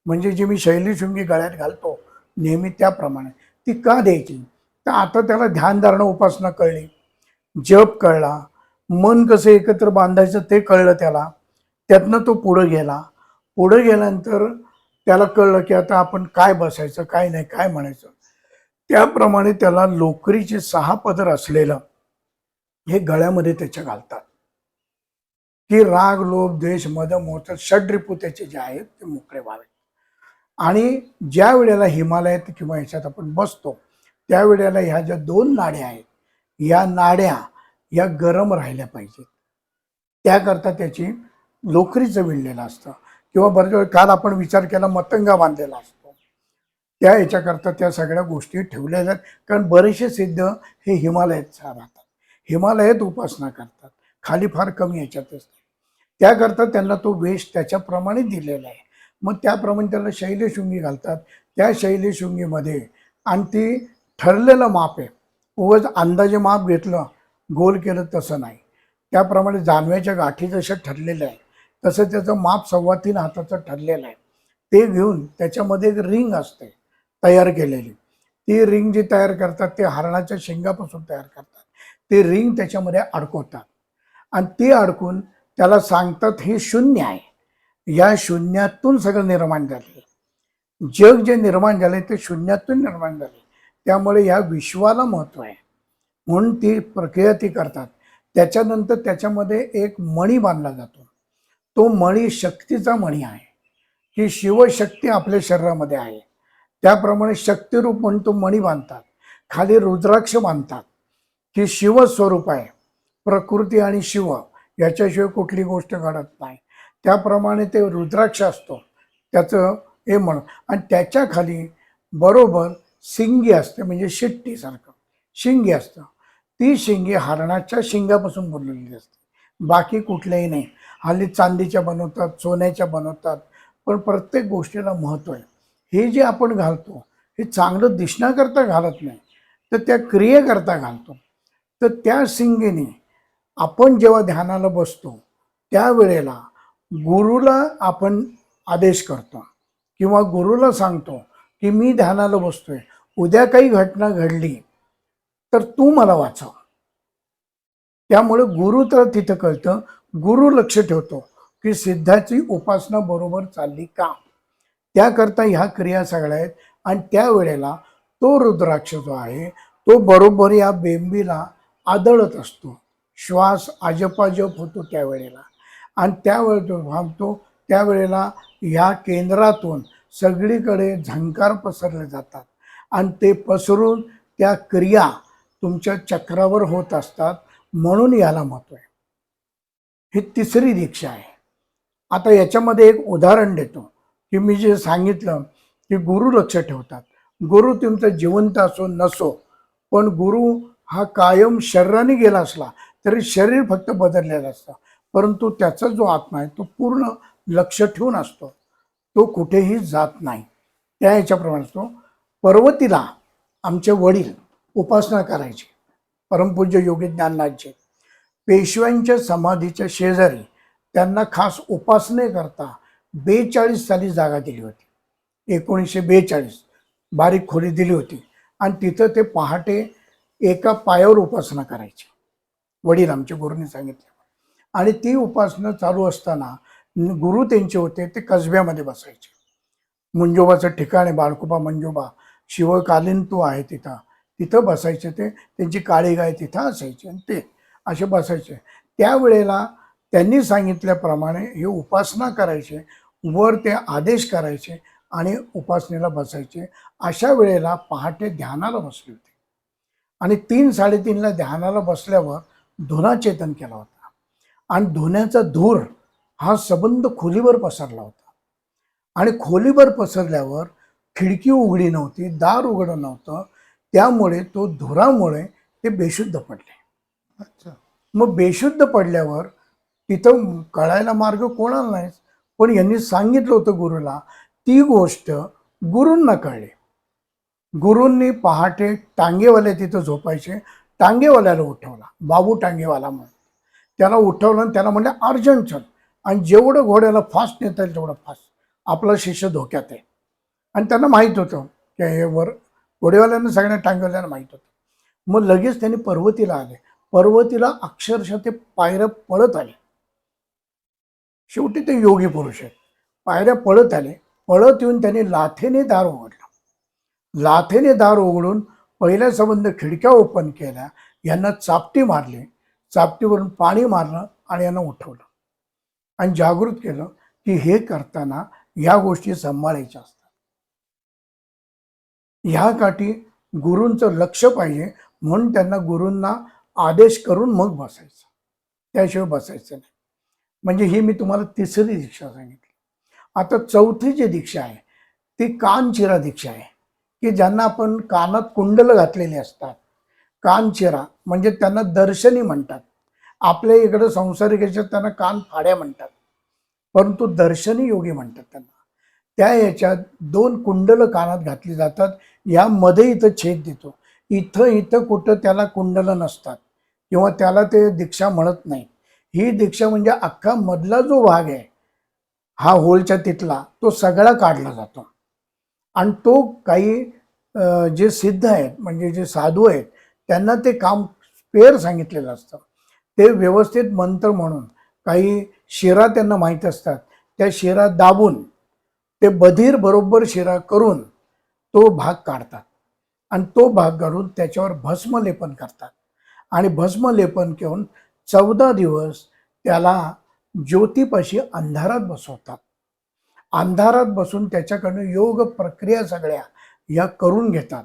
म्हणजे जी मी शैलीशृंगी गळ्यात घालतो नेहमी त्याप्रमाणे ती का द्यायची, तर आता त्याला ध्यानधारणा उपासना कळली, जप कळला, मन कसं एकत्र बांधायचं ते कळलं त्याला. त्यातनं तो पुढं गेला. पुढं गेल्यानंतर त्याला कळलं की आता आपण काय बसायचं, काय नाही, काय म्हणायचं. त्याप्रमाणे त्याला लोकरीचे 6 पदर असलेलं हे गळ्यामध्ये त्याच्या घालतात, की राग लोभ द्वेष मद मोह षड्रिपू त्याचे जे आहेत ते मोकळे व्हावे. आणि ज्या वेळेला हिमालयात किंवा याच्यात आपण बसतो त्यावेळेला ह्या ज्या 2 नाड्या आहेत, या नाड्या या गरम राहिल्या पाहिजेत. त्याकरता त्याची लोकरीचं विणलेलं असतं, किंवा बरेच वेळ काल आपण विचार केला मतंगा बांधलेला असतो. त्या याच्याकरता त्या सगळ्या गोष्टी ठेवल्या जातात. कारण बरेचसे सिद्ध हे हिमालयात राहतात, हिमालयात उपासना करतात, खाली फार कमी याच्यात असतात. त्याकरता त्यांना तो वेश त्याच्याप्रमाणे दिलेला आहे. मग त्याप्रमाणे त्याला शैलशृंगी घालतात. त्या शैलशृंगीमध्ये आणि ती ठरलेलं माप आहे. उगाच अंदाजे माप घेतलं गोल केलं तसं नाही. त्याप्रमाणे जानव्याच्या गाठी जशा ठरलेल्या आहे तसं त्याचं माप 3.25 हाताचं ठरलेलं आहे. ते घेऊन त्याच्यामध्ये एक रिंग असते तयार केलेली. ती रिंग जी तयार करतात ते हरणाच्या शिंगापासून तयार करतात. ते रिंग त्याच्यामध्ये अडकवतात आणि ती अडकून त्याला सांगतात हे शून्य आहे. या शून्यातून सगळं निर्माण झाले. जग जे निर्माण झाले ते शून्यातून निर्माण झाले. त्यामुळे या विश्वाला महत्व आहे म्हणून ती प्रक्रिया ती करतात. त्याच्यानंतर त्याच्यामध्ये एक मणी बांधला जातो. तो मणी शक्तीचा मणी आहे की शिवशक्ती आपल्या शरीरामध्ये आहे. त्याप्रमाणे शक्तिरूप म्हणून तो मणी बांधतात. खाली रुद्राक्ष बांधतात की शिवस्वरूप आहे. प्रकृती आणि शिव याच्याशिवाय कुठली गोष्ट घडत नाही. त्याप्रमाणे ते रुद्राक्ष असतो त्याचं हे म्हणून. आणि त्याच्या खाली बरोबर शिंगी असते म्हणजे शिट्टीसारखं शिंगी असतं. ती शिंगी हरणाच्या शिंगापासून बनवलेली असते. बाकी कुठल्याही नाही. हल्ली चांदीच्या बनवतात, सोन्याच्या बनवतात, पण प्रत्येक गोष्टीला महत्त्व आहे. हे जे आपण घालतो हे चांगलं दिसण्याकरता घालत नाही तर त्या क्रियेकरता घालतो. तर त्या शिंगीने आपण जेव्हा ध्यानाला बसतो त्यावेळेला गुरुला आपण आदेश करतो किंवा गुरुला सांगतो की मी ध्यानाला बसतोय, उद्या काही घटना घडली तर तू मला वाचव. त्यामुळे गुरु तर तिथं कळतं. गुरु लक्ष ठेवतो की सिद्धाची उपासना बरोबर चालली का. त्याकरता ह्या क्रिया सगळ्या आहेत. आणि त्यावेळेला तो रुद्राक्ष जो आहे तो बरोबर या बेंबीला आदळत असतो. श्वास आजपाजप होतो त्यावेळेला. आणि त्यावेळेला तो थांबतो. त्यावेळेला ह्या केंद्रातून सगळीकडे झंकार पसरले जातात आणि ते पसरून त्या क्रिया तुमच्या चक्रावर होत असतात. म्हणून याला महत्व आहे. ही तिसरी दीक्षा आहे. आता याच्यामध्ये एक उदाहरण देतो की मी जे सांगितलं की गुरु लक्ष ठेवतात. गुरु तुमचा जिवंत असो नसो, पण गुरु हा कायम शरीराने गेला असला तरी शरीर फक्त बदललेलं असतं, परंतु त्याचा जो आत्मा आहे तो पूर्ण लक्ष ठेवून असतो. तो कुठेही जात नाही. त्या ह्याच्याप्रमाणे असतो. पर्वतीला आमचे वडील उपासना करायचे. परमपूज्य योगी ज्ञाननाथजी पेशव्यांच्या समाधीच्या शेजारी त्यांना खास उपासनेकरता 42 साली जागा दिली होती. 1942 बारीक खोली दिली होती आणि तिथं ते पहाटे एका पायावर उपासना करायची. वडील आमच्या गुरुंनी सांगितले. आणि ती उपासना चालू असताना गुरु त्यांचे होते ते कसब्यामध्ये बसायचे. मंजोबाचं ठिकाण आहे, बाळकुपा मंजोबा शिवकालीन तो आहे तिथं. तिथं बसायचे ते. त्यांची काळी गाय तिथं असायची आणि ते असे बसायचे. त्यावेळेला त्यांनी सांगितल्याप्रमाणे हे उपासना करायचे. वर ते आदेश करायचे आणि उपासनेला बसायचे. अशा वेळेला पहाटे ध्यानाला बसले होते आणि 3-3:30ला ध्यानाला बसल्यावर धुनाचेतन केला होता. आणि धुण्याचा धूर हा सबंध खोलीवर पसरला होता. आणि खोलीवर पसरल्यावर खिडकी उघडी नव्हती, दार उघडं नव्हतं. त्यामुळे तो धुरामुळे ते बेशुद्ध पडले. अच्छा. मग बेशुद्ध पडल्यावर तिथं कळायला मार्ग कोणाला नाहीच. पण यांनी सांगितलं होतं गुरुला. ती गोष्ट गुरूंना कळली. गुरूंनी पहाटे टांगेवाले तिथं झोपायचे. टांगेवाल्याला उठवला, बाबू टांगेवाला म्हणून. त्याला उठवलं आणि त्याला म्हणले अर्जंट चल, आणि जेवढं घोड्याला फास्ट नेता येईल तेवढं फास्ट. आपला शिष्य धोक्यात आहे. आणि त्यांना माहीत होतं की हे वर घोडेवाल्यांना सगळ्या टांगेवाल्यांना माहीत होतं. मग लगेच त्यांनी पर्वतीला आले. पर्वतीला अक्षरशः ते पायऱ्या पळत आले. शेवटी ते योगी पुरुष आहेत. पायऱ्या पळत आले. पळत येऊन त्यांनी लाथेने दार उघडलं. लाथेने दार उघडून पहिल्या संबंध खिडक्या ओपन केल्या. यांना चापटी मारली. चापटीवरून पाणी मारलं आणि यांना उठवलं आणि जागृत केलं की हे करताना ह्या गोष्टी सांभाळायच्या असतात. ह्या काठी गुरूंचं लक्ष पाहिजे म्हणून त्यांना गुरूंना आदेश करून मग बसायचं, त्याशिवाय बसायचं नाही. म्हणजे ही मी तुम्हाला तिसरी दीक्षा सांगितली. आता चौथी जी दीक्षा आहे ती कानचिरा दीक्षा आहे की ज्यांना आपण कानात कुंडल घातलेली असतात. कानचिरा म्हणजे त्यांना दर्शनी म्हणतात. आपल्या इकडं संसारिक याच्यात त्यांना कान फाड्या म्हणतात, परंतु दर्शनी योगी म्हणतात त्यांना. त्या याच्यात 2 कुंडल कानात घातली जातात. यामध्ये इथं छेद देतो. इथं इथं कुठं त्याला कुंडलं नसतात किंवा त्याला ते दीक्षा म्हणत नाही. ही दीक्षा म्हणजे अख्खा मधला जो भाग आहे, हा होलच्या तिथला, तो सगळा काढला जातो. आणि तो काही जे सिद्ध आहेत म्हणजे जे साधू आहेत त्यांना ते काम स्पेअर सांगितलेलं असतं. ते व्यवस्थित मंत्र म्हणून काही शिरा त्यांना माहीत असतात, त्या शिरा दाबून ते बधीर बरोबर शिरा करून तो भाग काढतात आणि तो भाग काढून त्याच्यावर भस्मलेपन करतात आणि भस्मलेपन करून 14 दिवस त्याला ज्योतीपाशी अंधारात बसवतात. अंधारात बसून त्याच्याकडनं योग प्रक्रिया सगळ्या या करून घेतात.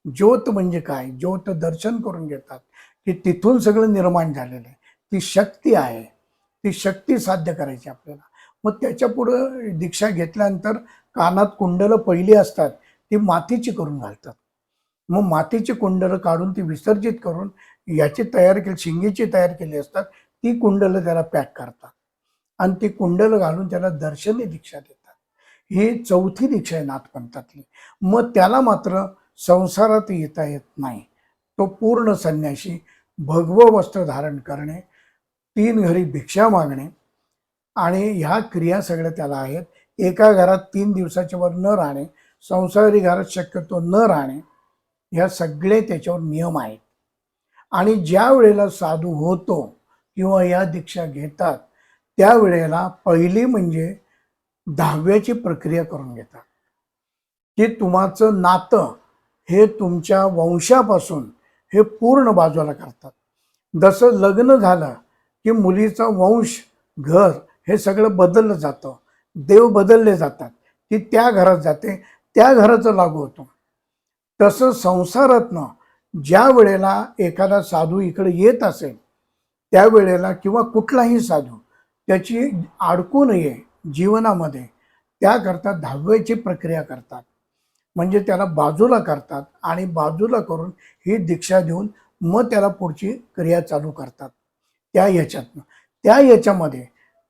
ज्योत म्हणजे काय, ज्योत दर्शन करून घेतात की तिथून सगळं निर्माण झालेलं आहे. ती शक्ती आहे, ती शक्ती साध्य करायची आपल्याला. मग त्याच्या पुढं दीक्षा घेतल्यानंतर कानात कुंडलं पहिली असतात ती मातीची करून घालतात. मग मातीची कुंडलं काढून ती विसर्जित करून याची तयार केली, शिंगीची तयार केली असतात, ती कुंडलं त्याला पॅक करतात आणि ती कुंडलं घालून त्याला दर्शनी दीक्षा देतात. ही 4थी दीक्षा आहे नाथपंथातली. मग त्याला मात्र संसारात येता येत नाही. तो पूर्ण संन्याशी, भगवं वस्त्र धारण करणे, 3 घरी भिक्षा मागणे आणि ह्या क्रिया सगळ्या त्याला आहेत. एका घरात 3 दिवसाच्या वर न राहणे, संसारी घरात शक्यतो न राहणे, ह्या सगळे त्याच्यावर नियम आहेत. आणि ज्या वेळेला साधू होतो किंवा या दीक्षा घेतात त्यावेळेला पहिली म्हणजे 10व्याची प्रक्रिया करून घेतात की तुमचं नातं हे तुमच्या वंशापासून हे पूर्ण बाजूला करतात. जसं लग्न झालं की मुलीचा वंश, घर हे सगळं बदललं जातं, देव बदलले जातात, ती त्या घरात जाते, त्या घराचं लागू होतं. तसं संसारातनं ज्या वेळेला एखादा साधू इकडे येत असेल त्यावेळेला किंवा कुठलाही साधू त्याची अडकू नये जीवनामध्ये, त्याकरता 10व्याची प्रक्रिया करतात. म्हणजे त्याला बाजूला करतात आणि बाजूला करून ही दीक्षा देऊन मग त्याला पुढची क्रिया चालू करतात. त्या याच्यामध्ये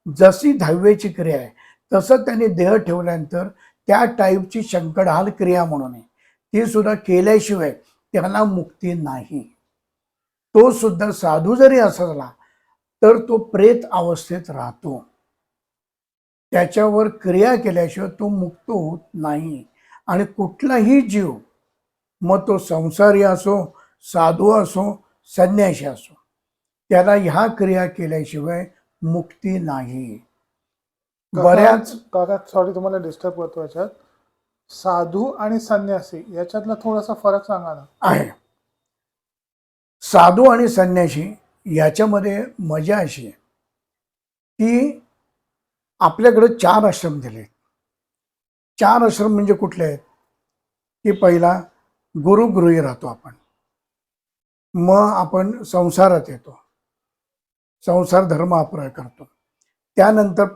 जशी 10व्याची क्रिया आहे तसं त्यांनी देह ठेवल्यानंतर त्या टाईपची शंकरहाल क्रिया म्हणून आहे, ती सुद्धा केल्याशिवाय त्याला मुक्ती नाही. तो सुद्धा साधू जरी असला तर तो प्रेत अवस्थेत राहतो. त्याच्यावर क्रिया केल्याशिवाय तो मुक्त होत नाही. आणि कुठलाही जीव, मग तो संसारी असो, साधू असो, संन्यासी असो, त्याला ह्या क्रिया केल्याशिवाय मुक्ती नाही. बऱ्याच काका सॉरी तुम्हाला डिस्टर्ब करतो याच्यात. साधू आणि संन्यासी याच्यातला थोडासा फरक सांगा ना. आहे. साधू आणि संन्यासी याच्यामध्ये मजा अशी आहे की आपल्याकडे 4 आश्रम दिले. 4 आश्रम म्हणजे कुठले आहेत की पहिला गुरुगृही राहतो आपण, मग आपण संसारात येतो, संसार धर्म आपण करतो. त्यानंतर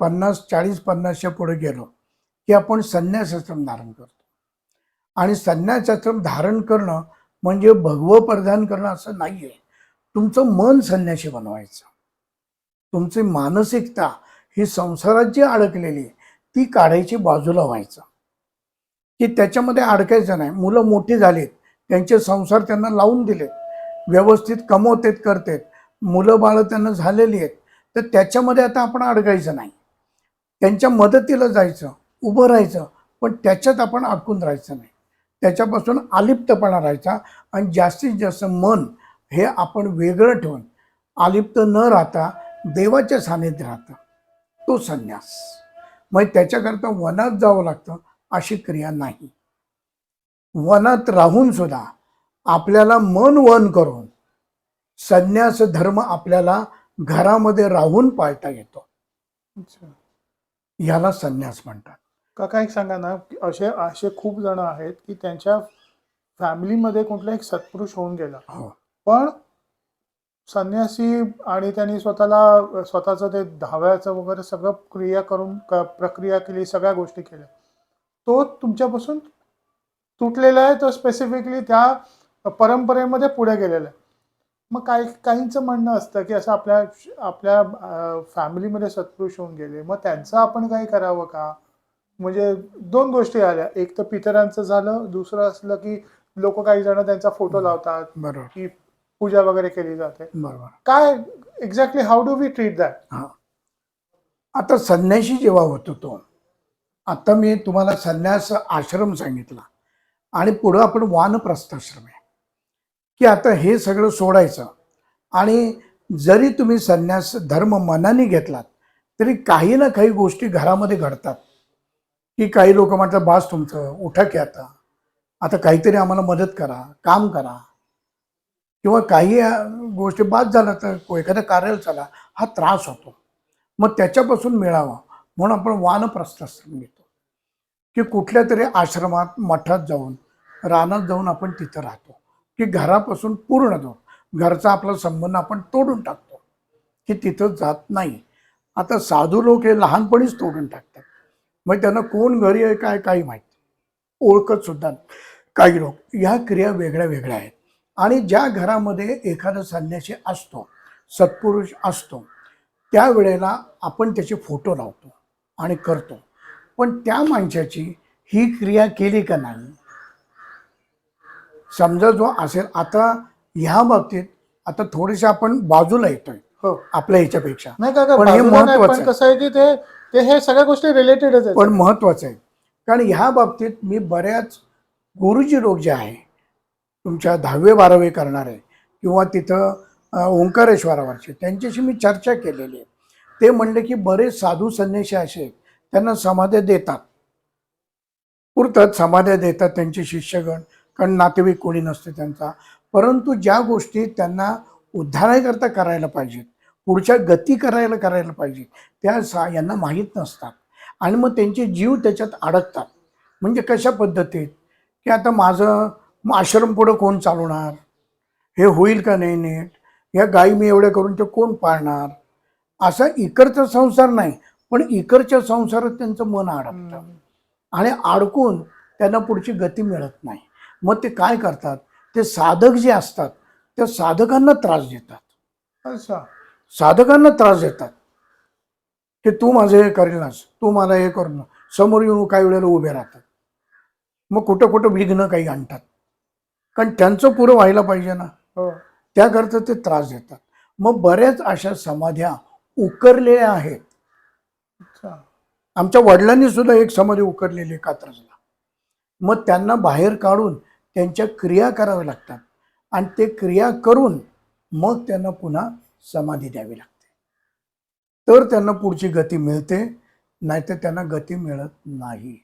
40-50च्या पुढे गेलो की आपण संन्यासाश्रम धारण करतो. आणि संन्यासाश्रम धारण करणं म्हणजे भगवं प्रदान करणं असं नाहीये. तुमचं मन संन्याशी बनवायचं. तुमची मानसिकता ही संसारात जी अडकलेली ती काढायची, बाजूला व्हायचं की त्याच्यामध्ये अडकायचं नाही. मुलं मोठी झालीत, त्यांचे संसार त्यांना लावून दिलेत, व्यवस्थित कमवतेत, करतेत, मुलं बाळं त्यांना झालेली आहेत, तर त्याच्यामध्ये आता आपण अडकायचं नाही. त्यांच्या मदतीला जायचं, उभं राहायचं, पण त्याच्यात आपण अडकून राहायचं नाही. त्याच्यापासून अलिप्तपणा राहायचा आणि जास्तीत जास्त मन हे आपण वेगळं ठेवून अलिप्त न राहता देवाच्या सानिध्यात राहतं, तो संन्यास. मग त्याच्याकरता वनात जावं लागतं अशी क्रिया नाही. वनात राहून सुद्धा आपल्याला मन वन करून संन्यास धर्म आपल्याला घरामध्ये राहून पाळता येतो. अच्छा. याला संन्यास म्हणतात. काका एक सांगा ना, की असे असे खूप जण आहेत की त्यांच्या फॅमिलीमध्ये कुठला एक सत्पुरुष होऊन गेला, हो, पण संन्यासी आणि त्यांनी स्वतःचं ते 10व्याचं वगैरे सगळं क्रिया करून प्रक्रिया केली, सगळ्या गोष्टी केल्या, तो तुमच्यापासून तुटलेला आहे, तो स्पेसिफिकली त्या परंपरेमध्ये पुढे गेलेला आहे. मग काहींचं म्हणणं असतं की असं आपल्या आपल्या फॅमिलीमध्ये सत्पुरुष होऊन गेले, मग त्यांचं आपण काही करावं का? म्हणजे दोन गोष्टी आल्या, एक तर पितरांचं झालं, दुसरं असलं की लोक काही जण त्यांचा फोटो लावतात बरोबर. की पूजा वगैरे केली जाते. बरोबर. काय exactly how do we treat that? हा, आता संन्याशी जेव्हा होतो तो, आता मी तुम्हाला संन्यास आश्रम सांगितला आणि पुढं आपण वानप्रस्थाश्रम आहे, की आता हे सगळं सोडायचं. आणि जरी तुम्ही संन्यास धर्म मनाने घेतलात तरी काही ना काही गोष्टी घरामध्ये घडतात, की काही लोक म्हणतात बास तुमचं, उठा की आता, आता काहीतरी आम्हाला मदत करा, काम करा, किंवा काही गोष्टी बाद झाल्या तर एखाद्या कार्याला चला, हा त्रास होतो. मग त्याच्यापासून मिळावा म्हणून आपण वानप्रस्थाश्रम घेतो, की कुठल्या तरी आश्रमात मठात जाऊन रानात जाऊन आपण तिथं राहतो, की घरापासून पूर्ण दूर घरचा आपला संबंध आपण तोडून टाकतो, की तिथं जात नाही. आता साधू लोक हे लहानपणीच तोडून टाकतात, मग त्यांना कोण घरी आहे काय काही माहिती ओळखत सुद्धा नाही. काही लोक, ह्या क्रिया वेगळ्या वेगळ्या आहेत. आणि ज्या घरामध्ये एखादा संन्यासी असतो, सत्पुरुष असतो, त्यावेळेला आपण त्याचे फोटो लावतो आणि करतो. पण त्या माणसाची ही क्रिया केली का नाही, समजा जो असेल, आता ह्या बाबतीत आता थोडेसे आपण बाजूला येतोय हो, आपल्या ह्याच्यापेक्षा, नाही काका, पण हे बाजूला नाही, महत्वाचं पण आहे. कसं आहे की ते ते हे सगळ्या गोष्टी रिलेटेडच पण आहेत. महत्वाचं आहे, कारण ह्या बाबतीत मी बऱ्याच गुरुजी लोक जे आहे, तुमच्या 10वे-12वे करणारे किंवा तिथं ओंकारेश्वरावरचे, त्यांच्याशी मी चर्चा केलेली आहे. ते म्हणले की बरेच साधू संन्यासी असे आहेत, त्यांना समाध्या देतात, पुरतात समाध्या देतात त्यांचे शिष्यगण, कारण नातेवाईक कोणी नसते त्यांचा. परंतु ज्या गोष्टी त्यांना उद्धाराकरता करायला पाहिजेत, पुढच्या गती करायला पाहिजे, त्या यांना माहीत नसतात. आणि मग त्यांचे जीव त्याच्यात अडकतात. म्हणजे कशा पद्धतीत, की आता माझं आश्रम पुढं कोण चालवणार, हे होईल का नाही नीट, या गायी मी एवढ्या करून ते कोण पाळणार, असा इकडचा संसार नाही, पण इकडच्या संसारात त्यांचं मन अडकतं. आणि अडकून त्यांना पुढची गती मिळत नाही. मग ते काय करतात, ते साधक जे असतात त्या साधकांना त्रास देतात. अच्छा. साधकांना त्रास देतात, की तू माझं हे करेलस, तू मला हे करून, समोर येऊन काही वेळेला उभे राहतात. मग कुठं कुठं विघ्न काही आणतात, कारण त्यांचं पुरं व्हायला पाहिजे ना, हो. त्याकरता ते त्रास देतात. मग बऱ्याच अशा समाध्या उकरलेल्या आहेत. अच्छा. आमच्या वडिलांनी सुद्धा एक समाधी उकरलेली कात्रजला. मग त्यांना बाहेर काढून त्यांच्या क्रिया कराव्या लागतात, आणि ते क्रिया करून मग त्यांना पुन्हा समाधी द्यावी लागते, तर त्यांना पुढची गती मिळते, नाहीतर त्यांना गती मिळत नाही.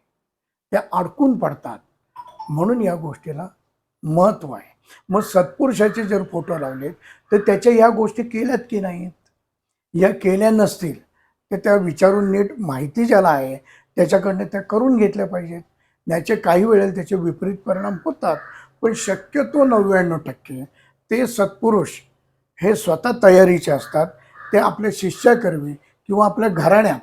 त्या अडकून पडतात. म्हणून या गोष्टीला महत्व आहे. मग सत्पुरुषाचे जर फोटो लावले तर त्याच्या या गोष्टी केल्यात की नाहीत, या केल्या नसतील तर त्या विचारून नीट माहिती ज्याला आहे त्याच्याकडनं त्या करून घेतल्या पाहिजेत. याचे काही वेळेला त्याचे विपरीत परिणाम होतात, पण शक्यतो 99% ते सत्पुरुष हे स्वतः तयारीचे असतात. ते आपल्या शिष्याकरवी किंवा आपल्या घराण्यात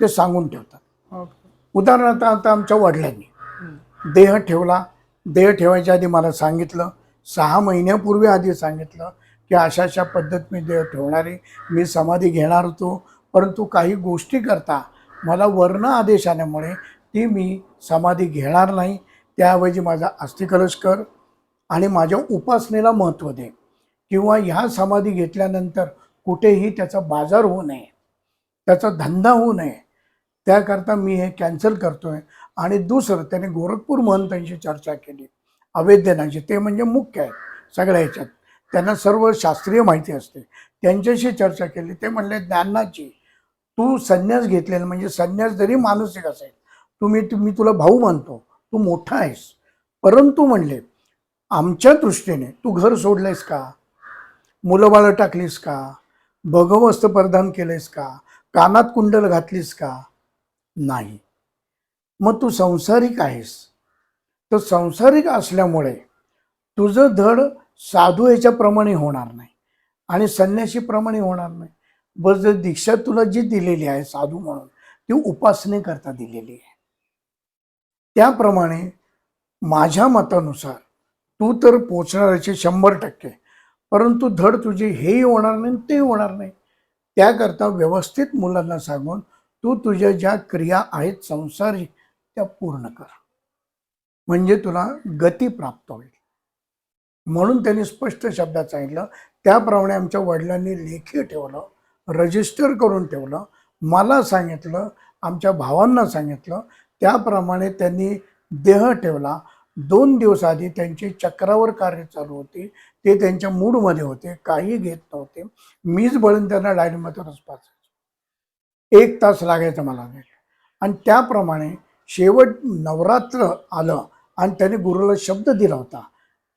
ते सांगून ठेवतात. ओके. उदाहरणार्थ आता आमच्या वडिलांनी देह ठेवला, देह ठेवायच्या आधी मला सांगितलं, 6 महिन्यापूर्वी आधी सांगितलं की अशा अशा पद्धत मी देह ठेवणार आहे, मी समाधी घेणार होतो, परंतु काही गोष्टी करता मला वर्ण आदेश आल्यामुळे ती मी समाधी घेणार नाही, त्याऐवजी माझा अस्थिकलश कर आणि माझ्या उपासनेला महत्त्व दे, किंवा ह्या समाधी घेतल्यानंतर कुठेही त्याचा बाजार होऊ नये, त्याचा धंदा होऊ नये, त्याकरता मी हे कॅन्सल करतोय. आणि दुसरं त्याने गोरखपूर महंतांशी चर्चा केली, अवैद्यनाथजी, ते म्हणजे मुख्य आहेत सगळ्या ह्याच्यात, त्यांना सर्व शास्त्रीय माहिती असते, त्यांच्याशी चर्चा केली. ते म्हणले ज्ञानाची, तू संन्यास घेतलेला म्हणजे संन्यास जरी मानसिक असेल, मी तुला भाऊ मानतो, तू मोठा आहेस, परंतु म्हणले आमच्या दृष्टीने तू घर सोडलेस का, मुलं बाळं टाकलीस का, भगवस्त्र परिधान केलेस का, कानात कुंडल घातलीस का, नाही. मग तू संसारिक आहेस, तर संसारिक असल्यामुळे तुझं धड साधू ह्याच्याप्रमाणे होणार नाही आणि संन्याशीप्रमाणे होणार नाही. बस जर दीक्षा तुला जी दिलेली आहे साधू म्हणून, ती उपासनेकरता दिलेली आहे. त्याप्रमाणे माझ्या मतानुसार तू तर पोचणारचे 100%, परंतु धड तुझे हेही होणार नाही ते होणार नाही. त्याकरता व्यवस्थित मुलांना सांगून तू तुझ्या ज्या क्रिया आहेत संसारिक त्या पूर्ण कर, म्हणजे तुला गती प्राप्त होईल. म्हणून त्यांनी स्पष्ट शब्दात सांगितलं. त्याप्रमाणे आमच्या वडिलांनी लेखी ठेवलं, रजिस्टर करून ठेवलं, मला सांगितलं, आमच्या भावांना सांगितलं. त्याप्रमाणे त्यांनी देह ठेवला. 2 दिवस आधी त्यांची चक्रावर कार्य चालू होती. ते त्यांच्या मूडमध्ये होते, काही घेत नव्हते. मीच बळून त्यांना डायरीमध्ये रस पाचायचो. 1 तास लागायचा मला. आणि त्याप्रमाणे शेवट नवरात्र आलं आणि त्याने गुरुला शब्द दिला होता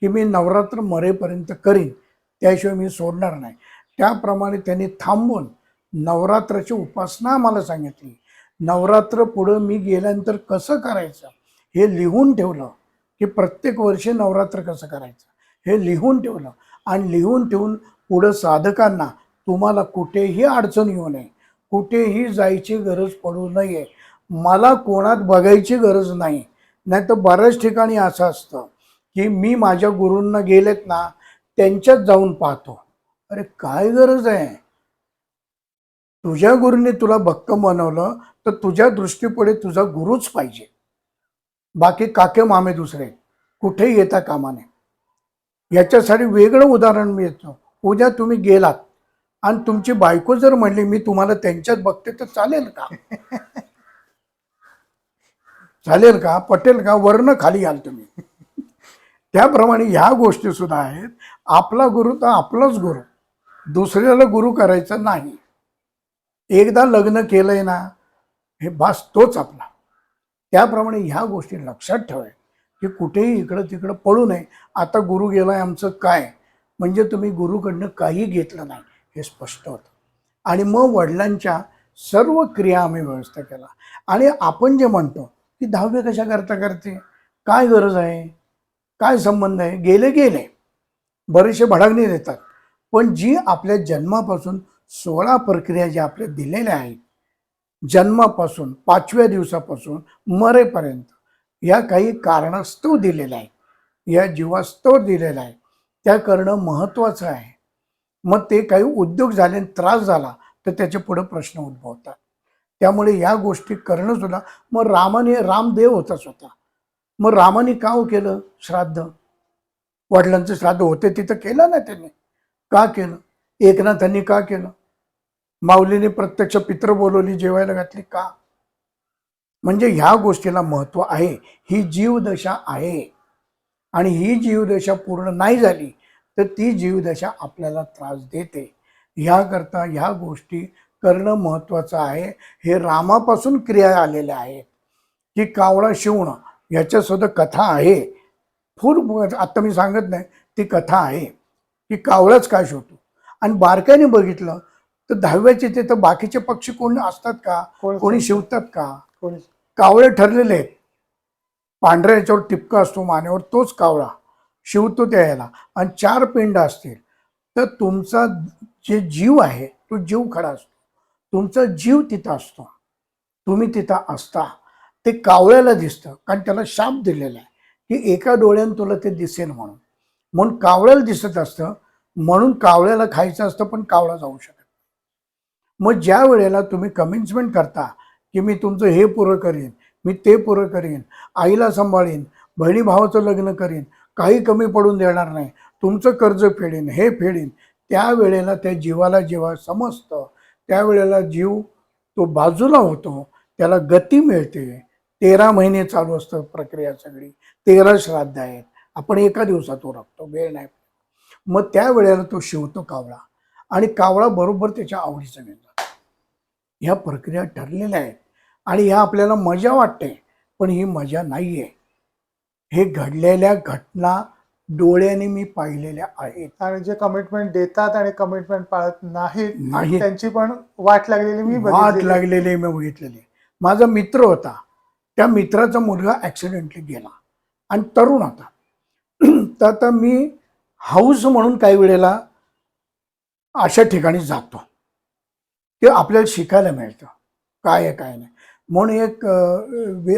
की मी नवरात्र मरेपर्यंत करीन, त्याशिवाय मी सोडणार नाही. त्याप्रमाणे त्यांनी थांबून नवरात्राची उपासना आम्हाला सांगितली. नवरात्र पुढं मी गेल्यानंतर कसं करायचं हे लिहून ठेवलं, की प्रत्येक वर्षी नवरात्र कसं करायचं हे लिहून ठेवलं. आणि लिहून ठेवून पुढं साधकांना तुम्हाला कुठेही अडचण येऊ नये, कुठेही जायची गरज पडू नये, मला कोणात बघायची गरज नाही. नाही तर बऱ्याच ठिकाणी असं असतं की मी माझ्या गुरूंना गेलेत ना त्यांच्यात जाऊन पाहतो. अरे काय गरज आहे? तुझ्या गुरूने तुला भक्कम बनवलं तर तुझ्या दृष्टीपुढे तुझा गुरुच पाहिजे. बाकी काके मामे दुसरे कुठेही येता कामा नये. याच्यासाठी वेगळं उदाहरण मी येतो. उद्या तुम्ही गेलात आणि तुमची बायको जर म्हणली मी तुम्हाला त्यांच्यात बघते तर चालेल का? चालेल का? पटेल का? वर्ण खाली आल तुम्ही. त्याप्रमाणे ह्या गोष्टी सुद्धा आहेत. आपला गुरु तर आपलाच गुरु, दुसऱ्याला गुरु करायचं नाही. एकदा लग्न केलंय ना हे बास तोच आपला. त्याप्रमाणे ह्या गोष्टी लक्षात ठेवाय की कुठेही इकडं तिकडं पडू नये. आता गुरु गेलाय आमचं काय, म्हणजे तुम्ही गुरुकडनं काही घेतलं नाही हे स्पष्ट होतं. आणि मग वडिलांच्या सर्व क्रिया आम्ही व्यवस्था केला. आणि आपण जे म्हणतो की 10वी कशा करता करते, काय गरज आहे, काय संबंध आहे, गेले गेले, बरेचसे भडागणी देतात. पण जी आपल्या जन्मापासून 16 प्रक्रिया ज्या आपल्या दिलेल्या आहेत, जन्मापासून 5व्या दिवसापासून मरेपर्यंत, या काही कारणास्तव दिलेल्या आहेत, या जीवास्तव दिलेल्या आहेत, त्या करणं महत्त्वाचं आहे. मग ते काही उद्योग झाले त्रास झाला तर त्याचे पुढे प्रश्न उद्भवतात. त्यामुळे या गोष्टी करणं सुद्धा. मग रामदेव होता स्वतः, मग रामाने का केलं श्राद्ध? वडिलांचं श्राद्ध होते तिथं केलं ना त्यांनी. का केलं? एकनाथांनी का केलं? माऊलीने प्रत्यक्ष पित्र बोलवली, जेवायला घातली का? म्हणजे ह्या गोष्टीला महत्व आहे. ही जीवदशा आहे आणि ही जीवदशा पूर्ण नाही झाली तर ती जीवदशा आपल्याला त्रास देते. ह्याकरता ह्या गोष्टी करणं महत्त्वाचं आहे. हे रामापासून क्रिया आलेल्या आहेत की कावळा शिवणं, याच्या सुद्धा कथा आहे. आता मी सांगत नाही, ती कथा आहे की कावळाच काय शिवतो. आणि बारकाईने बघितलं तर 10व्याचे ते तर बाकीचे पक्षी कोण असतात का, कोणी शिवतात का? कावळे ठरलेले आहेत. पांढऱ्या याच्यावर टिपका असतो मानेवर, तोच कावळा शिवतो त्या याला. आणि 4 पिंड असतील तर तुमचा जे जीव आहे तो जीव खडा असतो, तुमचा जीव तिथं असतो, तुम्ही तिथं असता. ते कावळ्याला दिसतं कारण त्याला शाप दिलेला आहे की एका डोळ्यानं तुला ते दिसेल म्हणून. म्हणून कावळ्याला दिसत असतं, म्हणून कावळ्याला खायचं असतं पण कावळा जाऊ शकत. मग ज्या वेळेला तुम्ही कमिटमेंट करता की मी तुमचं हे पुरं करीन, मी ते पुरं करीन, आईला सांभाळीन, बहिणी भावाचं लग्न करीन, काही कमी पडून देणार नाही, तुमचं कर्ज फेडीन, हे फेडीन, त्यावेळेला त्या जीवाला जेव्हा समजतं त्यावेळेला जीव तो बाजूला होतो, त्याला गती मिळते. 13 महिने चालू असतं प्रक्रिया सगळी, 13 श्राद्ध आहेत. आपण एका दिवसात उरकतो, वेळ नाही. मग त्यावेळेला तो शिवतो कावळा आणि कावळा बरोबर त्याच्या आवडीचं घेतो. ह्या प्रक्रिया ठरलेल्या आहेत आणि ह्या आपल्याला मजा वाटते, पण ही मजा नाही आहे. हे घडलेल्या घटना डोळ्याने मी पाहिलेल्या आहेत. आणि जे कमिटमेंट देतात आणि कमिटमेंट पाळत नाहीत नाही, त्यांची पण वाट लागलेली मी बघितलेली. माझा मित्र होता, त्या मित्राचा मुलगा ॲक्सिडेंटली गेला आणि तरुण होता. तर आता मी हाऊस म्हणून काही वेळेला अशा ठिकाणी जातो, ते आपल्याला शिकायला मिळतं काय आहे काय नाही. म्हणून एक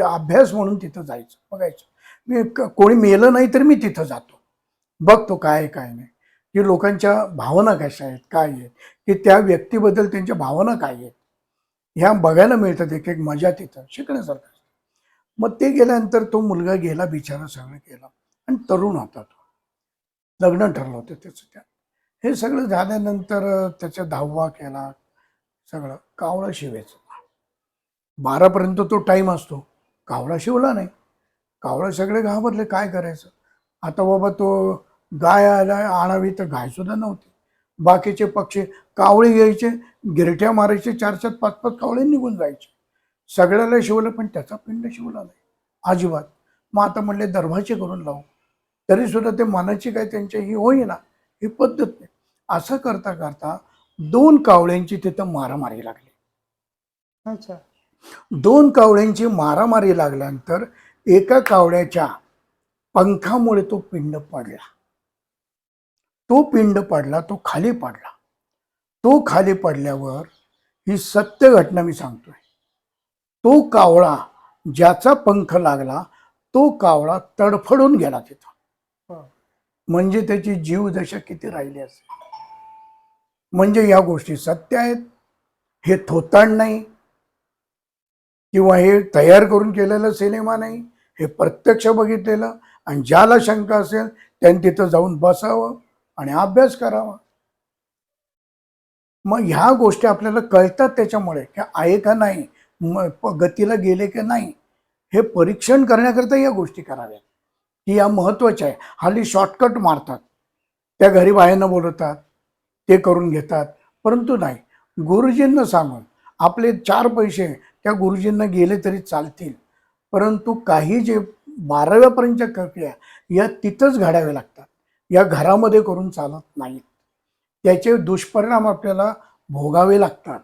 अभ्यास म्हणून तिथं जायचं, बघायचं. मी कोणी मेलं नाही तर मी तिथं जातो, बघतो काय आहे काय नाही. की लोकांच्या भावना कशा आहेत, काय आहेत, की त्या व्यक्तीबद्दल त्यांच्या भावना काय आहेत, ह्या बघायला मिळतात. एक एक मजा तिथं शिकण्यासारखं. मग ते गेल्यानंतर तो मुलगा गेला, बिचारा सगळं केलं आणि तरुण होता तो. लग्न ठरलं होतं त्याचं त्या. हे सगळं झाल्यानंतर त्याचा 10वा केला, सगळं कावळा शिवायचं. 12 पर्यंत तो टाइम असतो. कावळा शिवला नाही. कावळा सगळे घाबरले, काय करायचं आता बाबा. तो गाय आणावी तर गाय सुद्धा नव्हती. बाकीचे पक्षी कावळे यायचे, गिरट्या मारायचे, 4-4, 5-5 कावळे निघून जायचे. सगळ्याला शिवलं पण त्याचा पिंड शिवला नाही अजिबात. मग आता म्हणले दरवाजे करून लावू. तरी सुद्धा ते मनाची काय त्यांची ही होईना, ही पद्धत नाही. असं करता करता 2 कावळ्यांची तिथं मारामारी लागली. अच्छा. 2 कावळ्यांची मारामारी लागल्यानंतर एका कावळ्याच्या पंखामुळे तो पिंड पडला. तो पिंड पडला, तो खाली पडला. तो खाली पडल्यावर ही सत्य घटना मी सांगतोय. तो कावळा ज्याचा पंख लागला, तो कावळा तडफडून गेला तिथं. हो. म्हणजे त्याची जीव दशा किती राहिली असेल. म्हणजे या गोष्टी सत्य आहेत. हे थोतांड नाही किंवा हे तयार करून केलेला सिनेमा नाही. हे प्रत्यक्ष बघितलेलं. आणि ज्याला शंका असेल त्यांनी तिथं जाऊन बसावं आणि अभ्यास करावा. मग ह्या गोष्टी आपल्याला कळतात त्याच्यामुळे की आहे का नाही, गतीला गेले की नाही, हे परीक्षण करण्याकरता या गोष्टी कराव्यात, की या महत्वाच्या आहे. हल्ली शॉर्टकट मारतात, त्या घरी बाहेरनं बोलवतात, ते करून घेतात. परंतु नाही, गुरुजींना सांगून आपले 4 पैसे त्या गुरुजींना गेले तरी चालतील. परंतु काही जे 12व्यापर्यंतच्या प्रक्रिया या तिथंच घडाव्या लागतात. या घरामध्ये करून चालत नाहीत. त्याचे दुष्परिणाम आपल्याला भोगावे लागतात.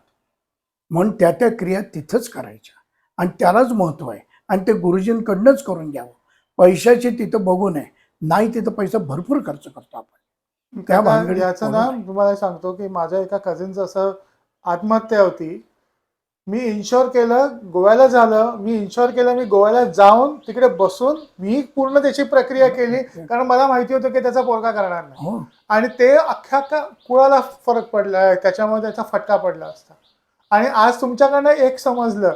म्हणून त्या त्या क्रिया तिथंच करायच्या आणि त्यालाच महत्व आहे. आणि ते गुरुजींकडनंच करून घ्यावं. पैशाची तिथं बघू नये. नाही तिथं पैसा भरपूर खर्च करतो आपण. त्या काका, भानगडीत याचं पडू ना नये. तुम्हाला सांगतो की माझ्या एका कझिनचं असं आत्महत्या होती. मी इन्शुअर केलं, गोव्याला झालं. मी इन्शुअर केलं, मी गोव्याला जाऊन तिकडे बसून मी पूर्ण त्याची प्रक्रिया केली, कारण मला माहिती होतं की त्याचा पोरगा करणार नाही. हो. आणि ते अख्ख्या कुळाला फरक पडला, त्याच्यामुळे त्याचा फटका पडला असता. आणि आज तुमच्याकडनं एक समजलं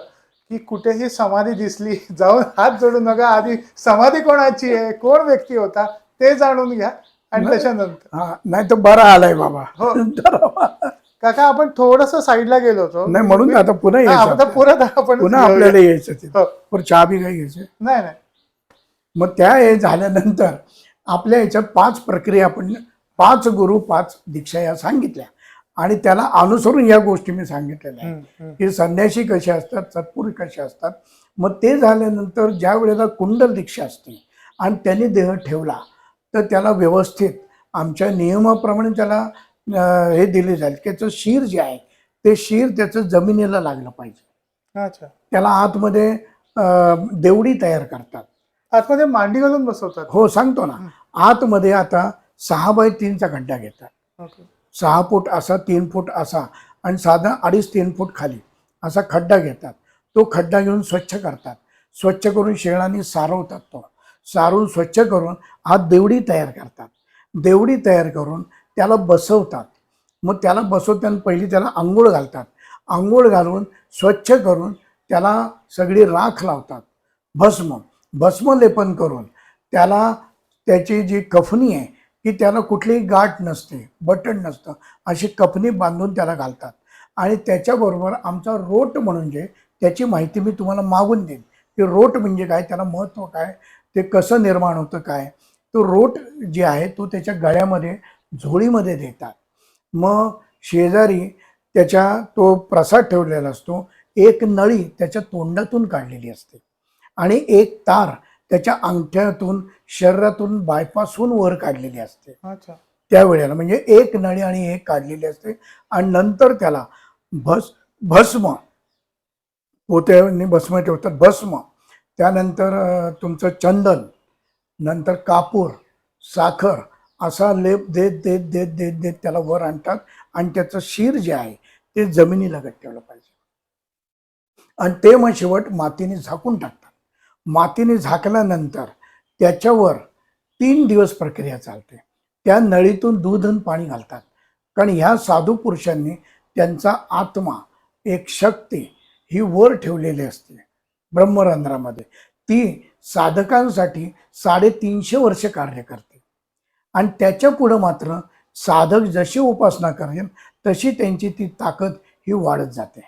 की कुठेही समाधी दिसली जाऊन हात जोडू नका. आधी समाधी कोणाची आहे, कोण व्यक्ती होता ते जाणून घ्या आणि त्याच्यानंतर. हा, नाही तर बरा आलाय बाबा. हो. धरावा. काका, आपण थोडस साईडला गेलो होतो. नाही म्हणून आता पुन्हा हा, यायचं आता आपल्याला. परत आपण पुन्हा घेऊया. आपल्याला यायचं ते. हो. पण चहा बी काही घ्यायचं. नाही नाही. मग त्या हे झाल्यानंतर आपल्या याच्यात 5 प्रक्रिया आपण 5 गुरु 5 दीक्षा या सांगितल्या आणि त्याला अनुसरून या गोष्टी मी सांगितलेल्या आहेत की संन्यासी कसे असतात, सत्पुरुष कसे असतात. मग ते झाल्यानंतर ज्या वेळेला कुंडल दीक्षा असते आणि त्यांनी देह ठेवला तर त्याला व्यवस्थित आमच्या नियमाप्रमाणे त्याला हे दिले जाईल. त्याचं शिर जे आहे ते शिर त्याचं जमिनीला लागलं पाहिजे. अच्छा. त्याला आतमध्ये देवडी तयार करतात. आतमध्ये मांडी घालून बसवतात. हो, सांगतो ना. आतमध्ये आता 6x3चा खड्डा घेतात. ओके. 6 फूट असा, 3 फूट असा आणि साधा 2.5-3 फूट खाली असा खड्डा घेतात. तो खड्डा घेऊन स्वच्छ करतात. स्वच्छ करून शेणाने सारवतात. तो सारून स्वच्छ करून आत देवडी तयार करतात. देवडी तयार करून त्याला बसवतात. मग त्याला बसवताना पहिली त्याला आंघोळ घालतात. आंघोळ घालून स्वच्छ करून त्याला सगळी राख लावतात. भस्म लेपन करून त्याला त्याची जी कफनी आहे की त्याला कुठलीही गाठ नसते, बटन नसतं, अशी कफनी बांधून त्याला घालतात. आणि त्याच्याबरोबर आमचा रोट म्हणून जे त्याची माहिती मी तुम्हाला मागून देईन की रोट म्हणजे काय, त्याला महत्त्व काय, ते कसं निर्माण होतं काय. तो रोट जे आहे तो त्याच्या गळ्यामध्ये झोळीमध्ये देतात. मग शेजारी त्याच्या तो प्रसाद ठेवलेला असतो. एक नळी त्याच्या तोंडातून काढलेली असते आणि एक तार त्याच्या अंगठ्यातून शरीरातून बायपासून वर काढलेली असते. अच्छा. त्यावेळेला म्हणजे एक नळी आणि एक काढलेली असते. आणि नंतर त्याला भस्म पोत्याने भस्म ठेवतात. भस्म त्यानंतर तुमचं चंदन, नंतर कापूर, साखर असा लेप देत देत देत देत देत त्याला वर आणतात. आणि त्याचं शिर जे आहे ते जमिनीला ठेवलं पाहिजे. आणि ते मग शेवट मातीने झाकून टाकतात. मातीने झाकल्यानंतर त्याच्यावर 3 दिवस प्रक्रिया चालते. त्या नळीतून दूध आणि पाणी घालतात. कारण ह्या साधू पुरुषांनी त्यांचा आत्मा, एक शक्ती ही वर ठेवलेली असते ब्रह्मरंध्रामध्ये. ती साधकांसाठी 350 वर्ष कार्य करते. आणि त्याच्या पुढं मात्र साधक जशी उपासना करेल तशी त्यांची ती ताकद ही वाढत जाते.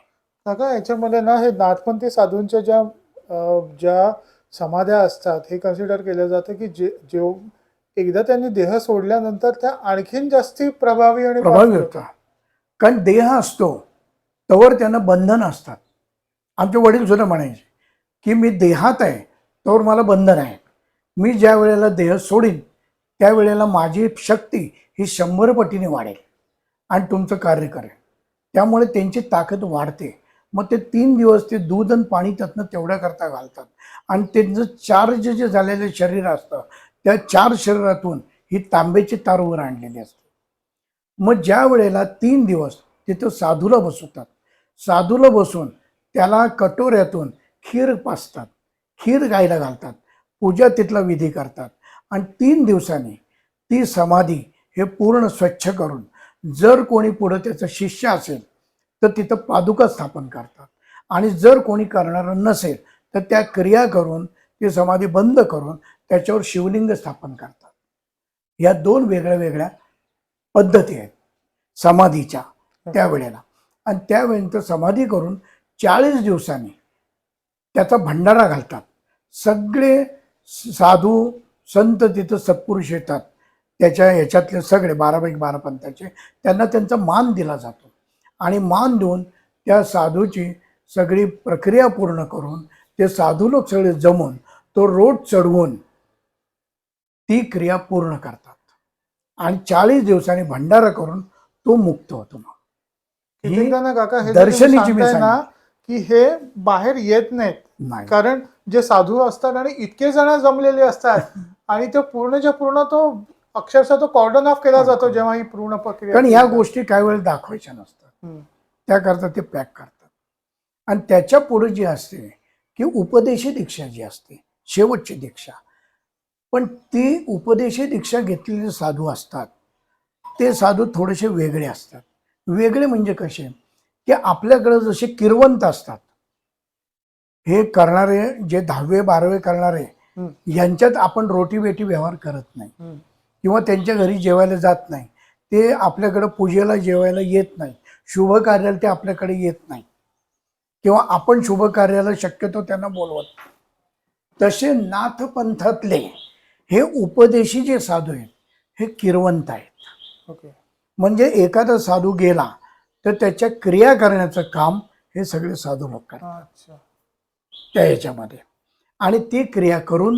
काका याच्यामध्ये ना हे नाथपंथी साधूंच्या ज्या समाध्या असतात हे कन्सिडर केलं जातं की जे एकदा त्यांनी देह सोडल्यानंतर त्या आणखीन जास्ती प्रभावी आणि प्रभावी powerful होता. कारण देह असतो तवर त्यांना बंधन असतात. आमचे वडील सुद्धा म्हणायचे की मी देहात आहे तवर मला बंधन आहे. मी ज्या वेळेला देह सोडीन त्यावेळेला माझी शक्ती ही 100 पटीने वाढेल आणि तुमचं कार्य करेल. त्यामुळे त्यांची ताकद वाढते. मग ते 3 दिवस ते दूध आणि पाणी त्यातनं तेवढ्या करता घालतात. आणि त्यांचं चार्ज जे झालेलं शरीर असतं त्या 4 शरीरातून ही तांब्याची तार वर आणलेली असते. मग ज्या वेळेला 3 दिवस तिथं साधूला बसवतात, साधूला बसून त्याला कटोऱ्यातून खीर पाजतात, खीर गायला घालतात, पूजा तिथला विधी करतात. आणि 3 दिवसांनी ती समाधी हे पूर्ण स्वच्छ करून जर कोणी पुढं त्याचं शिष्य असेल तर तिथं पादुका स्थापन करतात. आणि जर कोणी करणारं नसेल तर त्या क्रिया करून ती समाधी बंद करून त्याच्यावर शिवलिंग स्थापन करतात. या 2 वेगळ्या वेगळ्या पद्धती आहेत समाधीच्या त्यावेळेला. आणि त्यावेळेनंतर समाधी करून 40 दिवसांनी त्याचा भंडारा घालतात. सगळे साधू संत तिथं सत्पुरुष येतात, त्याच्या ह्याच्यातले सगळे 12/12 पंथाचे, त्यांना त्यांचा मान दिला जातो. आणि मान देऊन त्या साधूची सगळी प्रक्रिया पूर्ण करून ते साधू लोक सगळे जमून तो रोड चढवून ती क्रिया पूर्ण करतात. आणि 40 दिवसांनी भंडारा करून तो मुक्त होतो. कितीकदा ना काका हे जे दर्शनीची तुम्ही मी सांगताय ना की हे बाहेर येत नाहीत, नाही. कारण जे साधू असतात आणि इतके जण जमलेले असतात आणि ते पूर्णच्या पूर्ण तो अक्षरशः तो कॉर्डन ऑफ केला जातो जेव्हा ही पूर्ण प्रक्रिया कारण ह्या केली जाते. गोष्टी काही वेळ दाखवायच्या नसतात, हम्म. त्याकरता ते पॅक करतात. आणि त्याच्या पुढे जी असते की उपदेशी दीक्षा जी असते, शेवटची दीक्षा, पण ती उपदेशी दीक्षा घेतलेले साधू असतात ते साधू थोडेसे वेगळे असतात. वेगळे म्हणजे कसे की आपल्याकडे जसे किरवंत असतात, हे करणारे जे 10वे-12वे करणारे हम्म. यांच्यात आपण रोटी बेटी व्यवहार करत नाही हम्म. किंवा त्यांच्या घरी जेवायला जात नाही. ते आपल्याकडे पूजेला जेवायला येत नाही, शुभ कार्याला ते आपल्याकडे येत नाही किंवा आपण शुभ कार्याला शक्यतो त्यांना बोलवत नाही. तसे नाथपंथातले हे उपदेशी जे साधू आहेत हे किरवंत आहेत. ओके. म्हणजे एखादा साधू गेला तर त्याच्या क्रिया करण्याचं काम हे सगळे साधू लोक करतात अच्छा. त्या ह्याच्यामध्ये. आणि ती क्रिया करून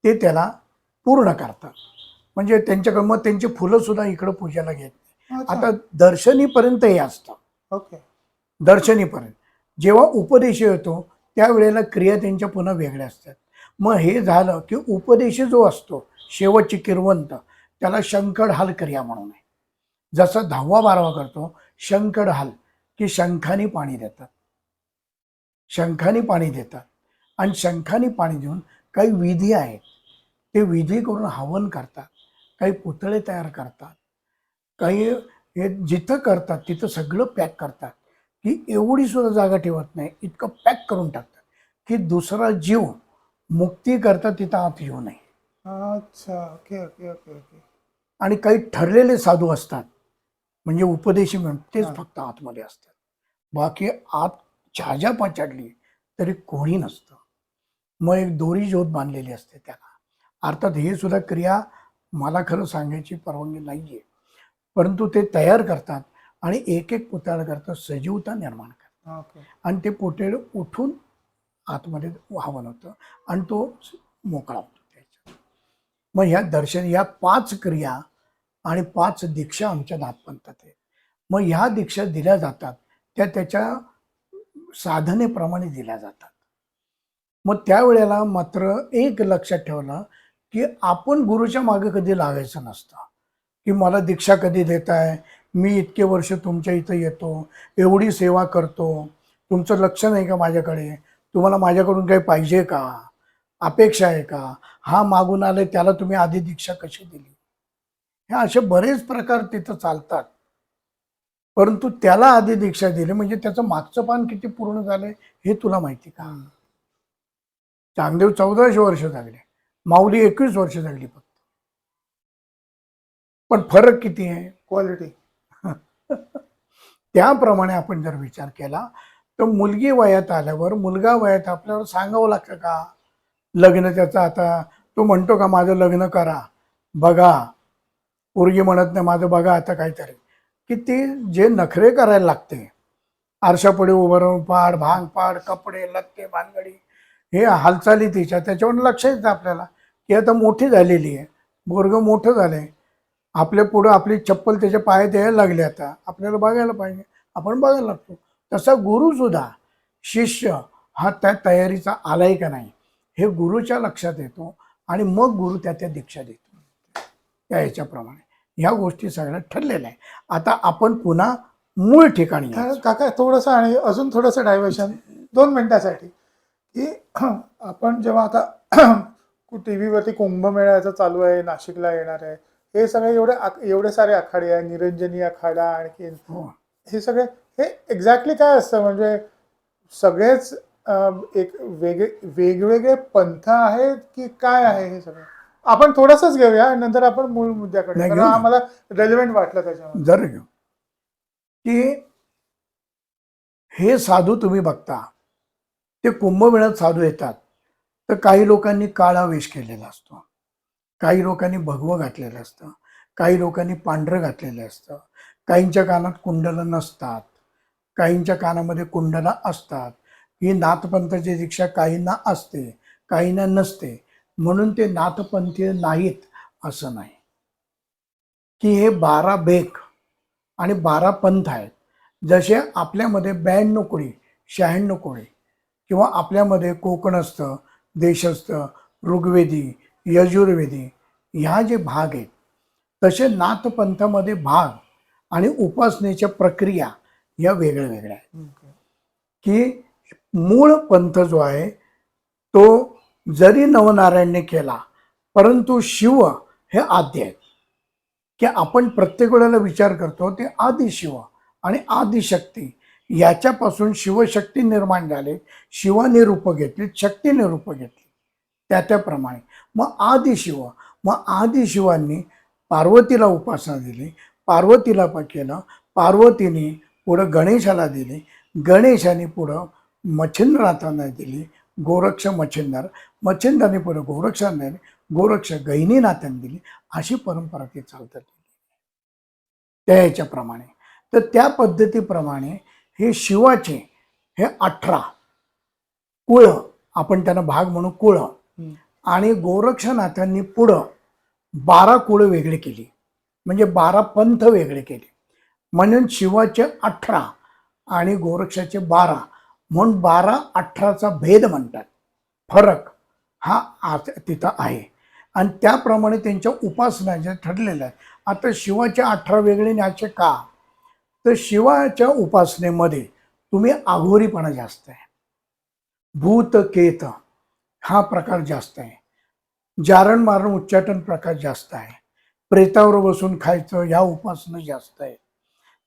ते त्याला पूर्ण करतात. म्हणजे त्यांच्याकडे मग त्यांची फुलं सुद्धा इकडं पूजेला घेत नाही. अच्छा. आता दर्शनीपर्यंत हे असतं. ओके. दर्शनीपर्यंत जेव्हा उपदेशी येतो त्यावेळेला क्रिया त्यांच्या पुन्हा वेगळ्या असतात. मग हे झालं की उपदेशी जो असतो शेवटची किरवंत त्याला शंखढाल क्रिया म्हणून आहे. जसा 10वा-12वा करतो शंखढाल की शंखाने पाणी देतात, शंखाने पाणी देतात. आणि शंखाने पाणी देऊन काही विधी आहेत ते विधी करून हवन करतात, काही पुतळे तयार करतात, काही हे जिथं करतात तिथं सगळं पॅक करतात की एवढी सुद्धा जागा ठेवत नाही, इतकं पॅक करून टाकतात की दुसरा जीव मुक्ती करता तिथं आत येऊ नये. अच्छा. Okay okay okay okay. आणि काही ठरलेले साधू असतात म्हणजे उपदेशी म्हणून तेच फक्त आतमध्ये असतात, बाकी आत ज्या पछाडली तरी कोणी नसतं. मग एक दोरी ज्योत बांधलेली असते त्याला. अर्थात हे सुद्धा क्रिया मला खरं सांगायची परवानगी नाहीये, परंतु ते तयार करतात आणि एक एक पुतळा करतात, सजीवता निर्माण करतात. ओके. आणि ते पुतळे उठून आतमध्ये हवन होतं आणि तो मोकळा होतो त्याच्यात. मग ह्या दर्शन या 5 क्रिया आणि 5 दीक्षा आमच्या नाथपंथात आहेत. मग ह्या दीक्षा दिल्या जातात त्या त्याच्या साधनेप्रमाणे दिल्या जातात. मग त्यावेळेला मात्र एक लक्षात ठेवलं की आपण गुरुच्या मागे कधी लागायचं नसतं की मला दीक्षा कधी देताय, मी इतके वर्ष तुमच्या इथं येतो, एवढी सेवा करतो, तुमचं लक्ष नाही का माझ्याकडे, तुम्हाला माझ्याकडून काही पाहिजे का, अपेक्षा आहे का, हा मागून आले त्याला तुम्ही आधी दीक्षा कशी दिली. हे असे बरेच प्रकार तिथं चालतात. परंतु त्याला आधी दीक्षा दिली म्हणजे त्याचं मागचं पान किती पूर्ण झालंय हे तुला माहिती का? चांगदेव 1400 वर्ष जगले, माऊली 21 वर्ष जगली फक्त. पण फरक किती आहे? क्वालिटी. त्याप्रमाणे आपण जर विचार केला तर मुलगी वयात आल्यावर, मुलगा वयात आपल्याला सांगावं लागतं का? लग्न त्याचं आता तो म्हणतो का माझं लग्न करा, बघा. पोरगी म्हणत नाही माझं बघा आता काहीतरी. की ते जे नखरे करायला लागते, आरशापुढे उभं राहून पाड, भांग पाड, कपडे लत्ते भानगडी, हे हालचाली तिच्या, त्याच्यावर लक्ष येतं आपल्याला की आता मोठी झालेली आहे, पोरगं मोठं झालंय, आपल्या पुढं आपली चप्पल त्याच्या पायात यायला लागली, आता आपल्याला बघायला पाहिजे, आपण बघायला लागतो. तसा गुरु सुद्धा शिष्य हा त्या तयारीचा आलाय का नाही हे गुरुच्या लक्षात येतो आणि मग गुरु त्या दीक्षा देतो. त्या ह्याच्याप्रमाणे ह्या गोष्टी सगळ्या ठरलेल्या आहे. आता आपण पुन्हा मूळ ठिकाणी यायचं. काका थोडंसं आणि अजून थोडंसं डायव्हर्शन 2 मिनिटासाठी, की आपण जेव्हा आता टी व्हीवरती कुंभमेळ्याचं चालू आहे, नाशिकला येणार आहे, हे सगळे एवढे सारे आखाडे आहे, निरंजनी आखाडा, आणखी हो. हे सगळे हे एक्झॅक्टली काय असतं? म्हणजे सगळेच एक वेगवेगळे पंथ आहेत की काय आहे हे सगळं? आपण थोडंसंच घेऊया, नंतर आपण मूळ मुद्द्याकडे, नाही, कारण घेऊ ना. आम्हाला रेलेव्हेंट वाटलं त्याच्यामध्ये. जर घेऊ की हे साधू तुम्ही बघता, ते कुंभमेळ्यात साधू येतात तर काही लोकांनी काळा वेश केलेला असतो, काही लोकांनी भगवं घातलेलं असतं, काही लोकांनी पांढरं घातलेलं असतं, काहींच्या कानात कुंडलं नसतात, काहींच्या कानामध्ये कुंडलं असतात. ही नाथपंथाची दीक्षा काहींना असते, काहींना नसते, म्हणून ते नाथपंथीय नाहीत असं नाही. की हे 12 बेक आणि 12 पंथ आहेत. जसे आपल्यामध्ये 92 कोळी, 96 कोळी, किंवा आपल्यामध्ये कोकणस्थ, देशस्थ, ऋग्वेदी, यजुर्वेदी ह्या जे भाग आहेत, तसे नाथपंथामध्ये भाग आणि उपासनेच्या प्रक्रिया या वेगळ्या वेगळ्या आहेत. की मूळ पंथ जो आहे तो जरी नवनारायणने केला, परंतु शिव हे आद्य आहेत. की आपण प्रत्येक वेळेला विचार करतो ते आदिशिव आणि आदिशक्ती याच्यापासून शिवशक्ती निर्माण झाले, शिवाने रूप घेतली, शक्तीने रूप घेतली, त्याप्रमाणे मग आदिशिव, मग आदिशिवांनी पार्वतीला उपासना दिली, पार्वतीला केलं, पार्वतीने पुढं गणेशाला दिली, गणेशाने पुढं मच्छिंद्रनाथांना दिली, गोरक्ष मच्छिंदर, मच्छिंदराने पुढं गोरक्षांना दिली, गोरक्ष गहिनीनाथांना दिली, अशी परंपरा ती चालतात त्या ह्याच्याप्रमाणे. तर त्या पद्धतीप्रमाणे हे शिवाचे हे 18 कुळ, आपण त्यांना भाग म्हणू कुळ, आणि गोरक्षनाथांनी पुढं 12 कुळ वेगळे केली, म्हणजे 12 पंथ वेगळे केले, म्हणून शिवाचे 18 आणि गोरक्षाचे 12, म्हणून 12-18चा भेद म्हणतात. फरक हा तिथं आहे आणि त्याप्रमाणे त्यांच्या उपासना ज्या ठरलेल्या आहेत. आता शिवाच्या 18 वेगळे न्यायचे का? तर शिवाच्या उपासनेमध्ये तुम्ही आघोरीपणा जास्त आहे, भूत केत हा प्रकार जास्त आहे, जारण मारण उच्चाटन प्रकार जास्त आहे, प्रेतावर बसून खायचं ह्या उपासना जास्त आहे.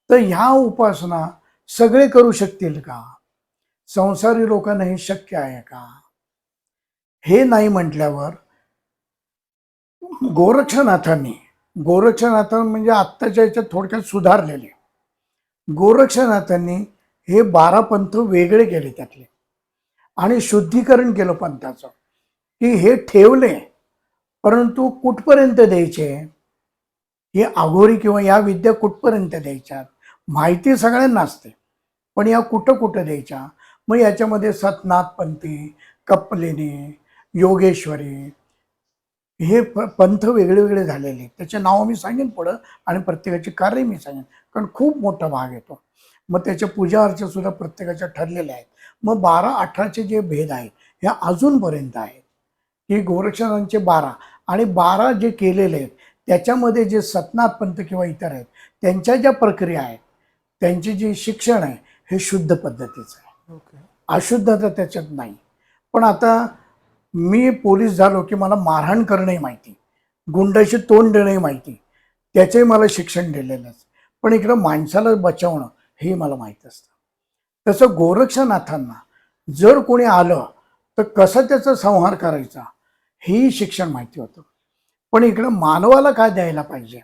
तर ह्या उपासना सगळे करू शकतील का? संसारी लोकांना हे शक्य आहे का? हे नाही म्हटल्यावर गोरक्षनाथांनी, गोरक्षनाथांनी म्हणजे आत्ताच्या याच्यात थोडक्यात सुधारलेले, गोरक्षनाथांनी हे 12 पंथ वेगळे केले त्यातले आणि शुद्धीकरण केलं पंथाचं, की हे ठेवले, परंतु कुठपर्यंत द्यायचे, हे आघोरी किंवा या विद्या कुठपर्यंत द्यायच्या माहिती सगळ्यांना असते, पण या कुठं कुठं द्यायच्या. मग याच्यामध्ये सतनाथपंथी, कप्पलिनी, योगेश्वरी हे पंथ वेगळे वेगळे झालेले, त्याचे नाव मी सांगेन पुढं आणि प्रत्येकाचे कार्य मी सांगेन, कारण खूप मोठा भाग येतो. मग त्याच्या पूजा अर्चा सुद्धा प्रत्येकाच्या ठरलेल्या आहेत. मग 12-18चे जे भेद आहेत हे अजूनपर्यंत आहेत, की गोरक्षनाथांचे 12 आणि 12 जे केलेले आहेत त्याच्यामध्ये जे सतनाथ पंथ किंवा इतर आहेत त्यांच्या ज्या प्रक्रिया आहेत, त्यांचे जे शिक्षण आहे हे शुद्ध पद्धतीचं आहे. अशुद्धता त्याच्यात नाही. पण आता मी पोलीस झालो की मला मारहाण करणंही माहिती, गुंडाशी तोंड देणंही माहिती, त्याचंही मला शिक्षण दिलेलंच. पण इकडं माणसाला बचावणं हेही मला माहीत असतं. तसं गोरक्षनाथांना जर कोणी आलं तर कसं त्याचा संहार करायचा हेही शिक्षण माहिती होतं. पण इकडं मानवाला काय द्यायला पाहिजे,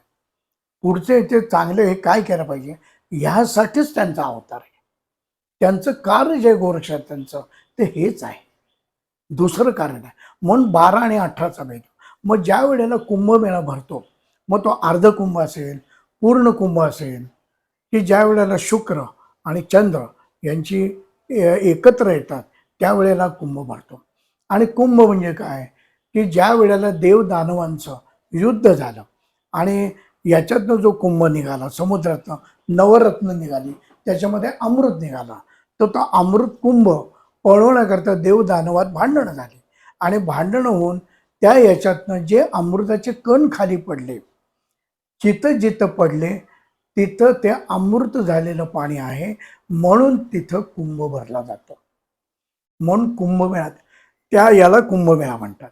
पुढचे ते चांगले हे काय केलं पाहिजे, ह्यासाठीच त्यांचा अवतार आहे. त्यांचं कार्य जे गोरक्षात त्यांचं ते हेच आहे, दुसरं कारण आहे. म्हणून 12 आणि 18चा भेद. मग ज्या वेळेला कुंभमेळा भरतो, मग तो अर्ध कुंभ असेल, पूर्ण कुंभ असेल, की ज्या वेळेला शुक्र आणि चंद्र यांची एकत्र येतात त्यावेळेला कुंभ भरतो. आणि कुंभ म्हणजे काय, की ज्या वेळेला देव दानवांचं युद्ध झालं आणि याच्यातनं जो कुंभ निघाला, समुद्रातनं नवरत्न निघाली, त्याच्यामध्ये अमृत निघाला, तर तो अमृत कुंभ पळवण्याकरता देव दानवात भांडणं झाली. आणि भांडणं होऊन त्या याच्यातनं जे अमृताचे कण खाली पडले, जिथं जिथं पडले तिथं ते अमृत झालेलं पाणी आहे, म्हणून तिथं कुंभ भरला जातो. म्हणून कुंभमेळ्यात याला कुंभमेळा म्हणतात.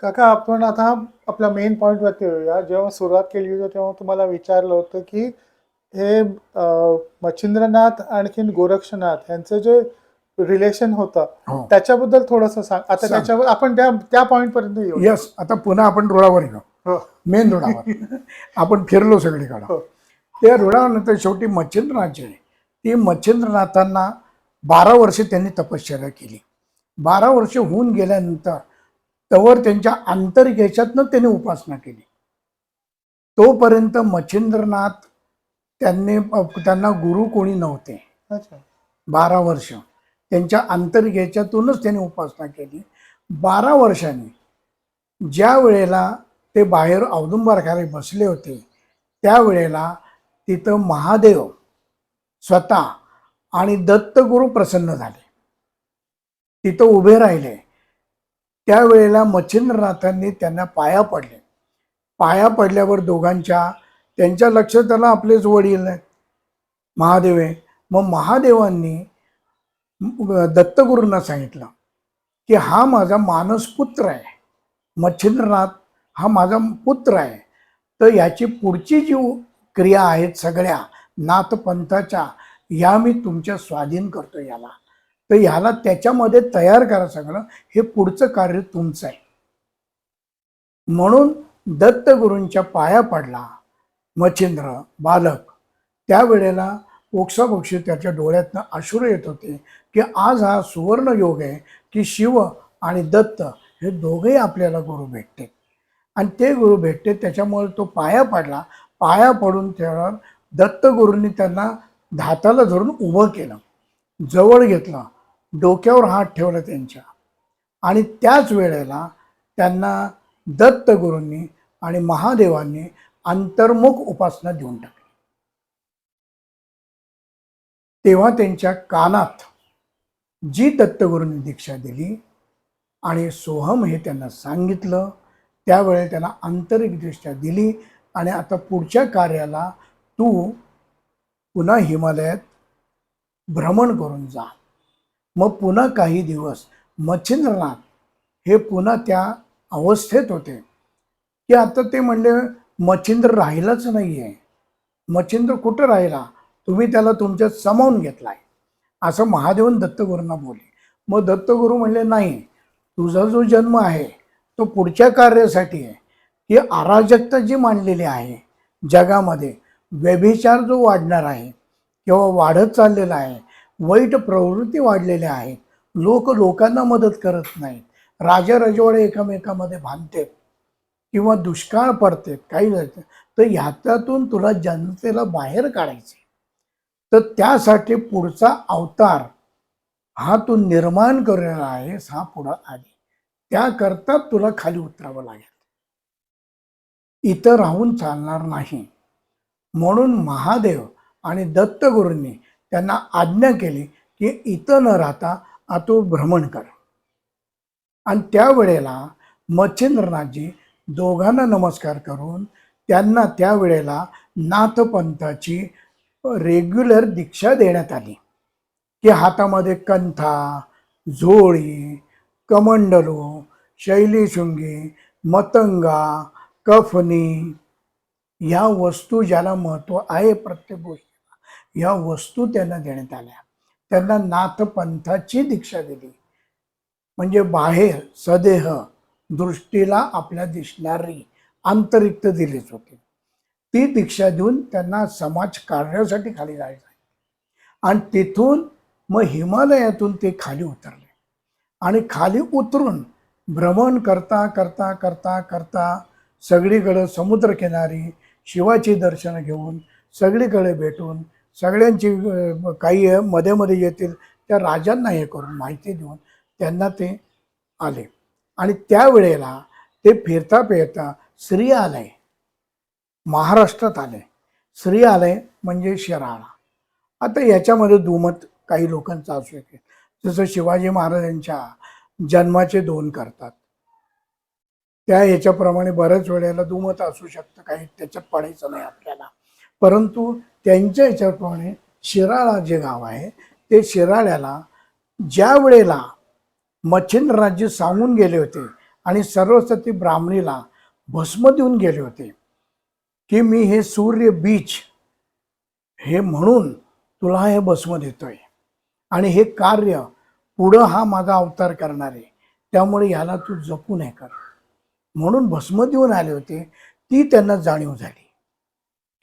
काका, आपण आता आपल्या मेन पॉईंटवरती येऊया. जेव्हा सुरुवात केली होती तेव्हा तुम्हाला विचारलं होतं की हे मच्छिंद्रनाथ आणखीन गोरक्षनाथ यांचं जे रिलेशन होतं हो. त्याच्याबद्दल थोडंसं सांग. आता सांग. त्याच्यावर आपण त्या पॉईंट पर्यंत येऊ. यस, आता पुन्हा आपण रुळावर येऊ. हो. मेन रुळावर. आपण फिरलो सगळीकडं. हो. त्या रुळानंतर शेवटी मच्छिंद्रनाथ जे आहे, ती मच्छिंद्रनाथांना 12 वर्षे त्यांनी तपश्चर्या केली. 12 वर्ष होऊन गेल्यानंतर तवर त्यांच्या आंतरिक ह्याच्यातनं त्यांनी उपासना केली. तोपर्यंत मच्छिंद्रनाथ त्यांना गुरु कोणी नव्हते. अच्छा. 12 वर्ष त्यांच्या आंतरिक ह्याच्यातूनच त्यांनी उपासना केली. 12 वर्षांनी ज्या वेळेला ते बाहेर औदुंबरखाली बसले होते, त्यावेळेला तिथं महादेव स्वतः आणि दत्तगुरु प्रसन्न झाले, तिथं उभे राहिले. त्यावेळेला मच्छिंद्रनाथांनी त्यांना पाया पडले. पाया पडल्यावर त्यांच्या लक्षात आलं आपलेच वडील आहेत, महादेव आहे. मग महादेवांनी दत्तगुरूंना सांगितलं की हा माझा मानसपुत्र आहे, मच्छिंद्रनाथ हा माझा पुत्र आहे, तर याची पुढची जी क्रिया आहेत सगळ्या नाथपंथाच्या, या मी तुमच्या स्वाधीन करतो याला, तर ह्याला त्याच्यामध्ये तयार करा सगळं, हे पुढचं कार्य तुमचं आहे. म्हणून दत्तगुरूंच्या पाया पडला मच्छिंद्र बालक. त्यावेळेला ओक्साबोक्षी त्याच्या डोळ्यातनं अश्रू येत होते की आज हा सुवर्ण योग आहे की शिव आणि दत्त हे दोघेही आपल्याला गुरु भेटते. आणि ते गुरु भेटते, त्याच्यामुळे तो पाया पडला. पाया पडून त्यावर दत्तगुरूंनी त्यांना हाताला धरून उभं केलं, जवळ घेतलं, डोक्यावर हात ठेवला त्यांच्या. आणि त्याच वेळेला त्यांना दत्तगुरूंनी आणि महादेवांनी अंतर्मुख उपासना देऊन टाकली. तेव्हा त्यांच्या कानात जी दत्तगुरूंनी दीक्षा दिली आणि सोहम हे त्यांना सांगितलं, त्यावेळेला त्यांना आंतरिक दृष्ट्या दिली. आणि आता पुढच्या कार्याला तू पुन्हा हिमालयात भ्रमण करून जा. मग पुन्हा काही दिवस मच्छिंद्रनाथ हे पुन्हा त्या अवस्थेत होते की आता ते म्हणले मच्छिंद्र राहिलाच नाही आहे. मच्छिंद्र कुठं राहिला, तुम्ही त्याला तुमच्यात सामावून घेतलाय, असं महादेवन दत्तगुरूंना बोलले. मग दत्तगुरू म्हणले नाही, तुझा जो जन्म आहे तो पुढच्या कार्यासाठी आहे. ही अराजकता जी मांडलेली आहे जगामध्ये, व्यभिचार जो वाढणार आहे किंवा वाढत चाललेला आहे, वाईट प्रवृत्ती वाढलेल्या आहेत, लोकांना मदत करत नाहीत, राजा रजवाडे एकामेकामध्ये भांडतात किंवा दुष्काळ पडते काही जायचं, तर ह्याच्यातून तुला जनतेला बाहेर काढायचे, तर त्यासाठी पुढचा अवतार हा तू निर्माण करेला आहेस, हा पुढं आली, त्याकरता तुला खाली उतरावं लागेल, इथं राहून चालणार नाही. म्हणून महादेव आणि दत्तगुरूंनी त्यांना आज्ञा केली की इथं न राहता तू भ्रमण कर. आणि त्यावेळेला मच्छिंद्रनाथजी दोघांना नमस्कार करून त्यांना त्यावेळेला नाथपंथाची रेग्युलर दीक्षा देण्यात आली की हातामध्ये कंथा, झोळी, कमंडलू, शैलीशृंगी, मतंगा, कफनी ह्या वस्तू ज्याला महत्त्व आहे प्रत्येक गोष्टीला, ह्या वस्तू त्यांना देण्यात आल्या. त्यांना नाथपंथाची दीक्षा दिली. म्हणजे बाहेर सदेह दृष्टीला आपल्या दिसणारी आंतरिकता दिलीच होती. ती दीक्षा देऊन त्यांना समाज कार्यासाठी खाली जायचं आहे. आणि तिथून मग हिमालयातून ते खाली उतरले आणि खाली उतरून भ्रमण करता करता करता करता सगळीकडे समुद्रकिनारी शिवाची दर्शनं घेऊन सगळीकडे भेटून सगळ्यांची काही मध्ये मध्ये येतील त्या राजांना हे करून माहिती देऊन त्यांना ते आले. आणि त्यावेळेला ते फिरता फिरता श्री आलय, महाराष्ट्रात आले. श्री आलय म्हणजे शिराळा. आता याच्यामध्ये दुमत काही लोकांचं असू शकेल. जसं शिवाजी महाराजांच्या जन्माचे 2 करतात, त्या ह्याच्याप्रमाणे बऱ्याच वेळेला दुमत असू शकतं, काही त्याच्यात पडायचं नाही आपल्याला. परंतु त्यांच्या ह्याच्याप्रमाणे शिराळा जे गाव आहे ते शिराळ्याला ज्या वेळेला मच्छिंद्र राज्य सांगून गेले होते आणि सरस्वती ब्राह्मणीला भस्म देऊन गेले होते की मी हे सूर्य बीज हे म्हणून तुला हे भस्म देतोय आणि हे कार्य पुढं हा माझा अवतार करणार आहे, त्यामुळे याला तू जपून हे कर म्हणून भस्म देऊन आले होते. ती त्यांना जाणीव झाली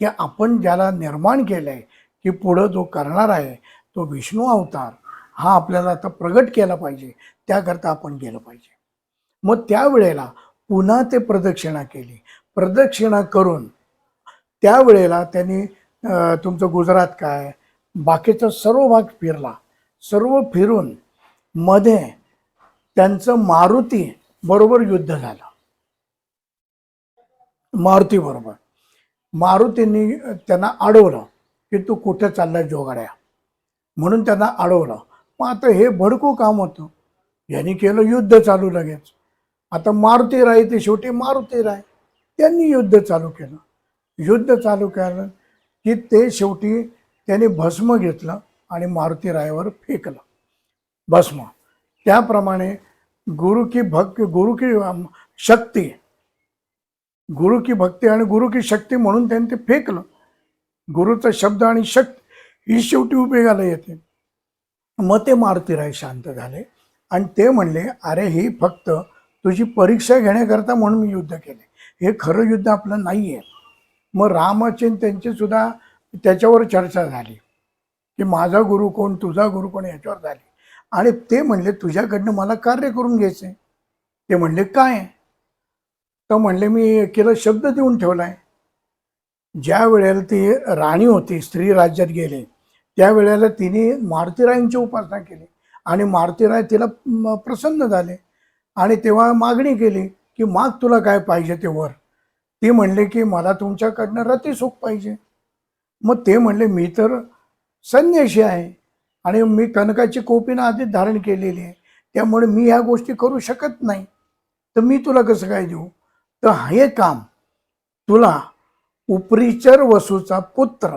की आपण ज्याला निर्माण केलंय की पुढं जो करणार आहे तो विष्णू अवतार हा आपल्याला आता प्रगट केला पाहिजे, त्याकरता आपण गेलं पाहिजे. मग त्यावेळेला पुन्हा ते प्रदक्षिणा केली. प्रदक्षिणा करून त्यावेळेला त्यांनी तुमचं गुजरात काय बाकीचा सर्व भाग फिरला. सर्व फिरून मध्ये त्यांचं मारुती बरोबर युद्ध झालं. मारुती बरोबर मारुतींनी त्यांना अडवलं की तू कुठे चाललाय जोगाड्या, म्हणून त्यांना अडवलं. मग आता हे भडकू काम होतं, यांनी केलं युद्ध चालू लगेच. आता मारुती राय ते शेवटी मारुती राय त्यांनी युद्ध चालू केलं. युद्ध चालू केलं की ते शेवटी त्यांनी भस्म घेतलं आणि मारुती रायावर फेकलं भस्म. त्याप्रमाणे गुरु की शक्ती, गुरु की भक्ती आणि गुरु की शक्ती म्हणून त्यांनी ते फेकलं. गुरुचा शब्द आणि शक्ती ही शेवटी उपयोगाला येते. मग ते मारुतीराय शांत झाले आणि ते म्हणले अरे ही फक्त तुझी परीक्षा घेण्याकरता म्हणून मी युद्ध केले, हे खरं युद्ध आपलं नाही आहे. मग रामाचे त्यांची सुद्धा त्याच्यावर चर्चा झाली की माझा गुरु कोण, तुझा गुरु कोण, याच्यावर झाली. आणि ते म्हणले तुझ्याकडनं मला कार्य करून घ्यायचे. ते म्हणले काय? तर म्हणले मी केलं शब्द देऊन ठेवलाय. ज्या वेळेला ती राणी होती, स्त्री राज्यात गेले, त्यावेळेला तिने मारुतीरायांची उपासना केली आणि मारुतीराय तिला प्रसन्न झाले आणि तेव्हा मागणी केली की माग तुला काय पाहिजे ते वर. ती म्हणले की मला तुमच्याकडनं रतिसुख पाहिजे. मग ते म्हणले मी तर संन्याशी आहे आणि मी कनकाची कोपीनं आधीच धारण केलेली आहे, त्यामुळे मी ह्या गोष्टी करू शकत नाही, तर मी तुला कसं काय देऊ. तर हे काम तुला उपरीचर वसूचा पुत्र,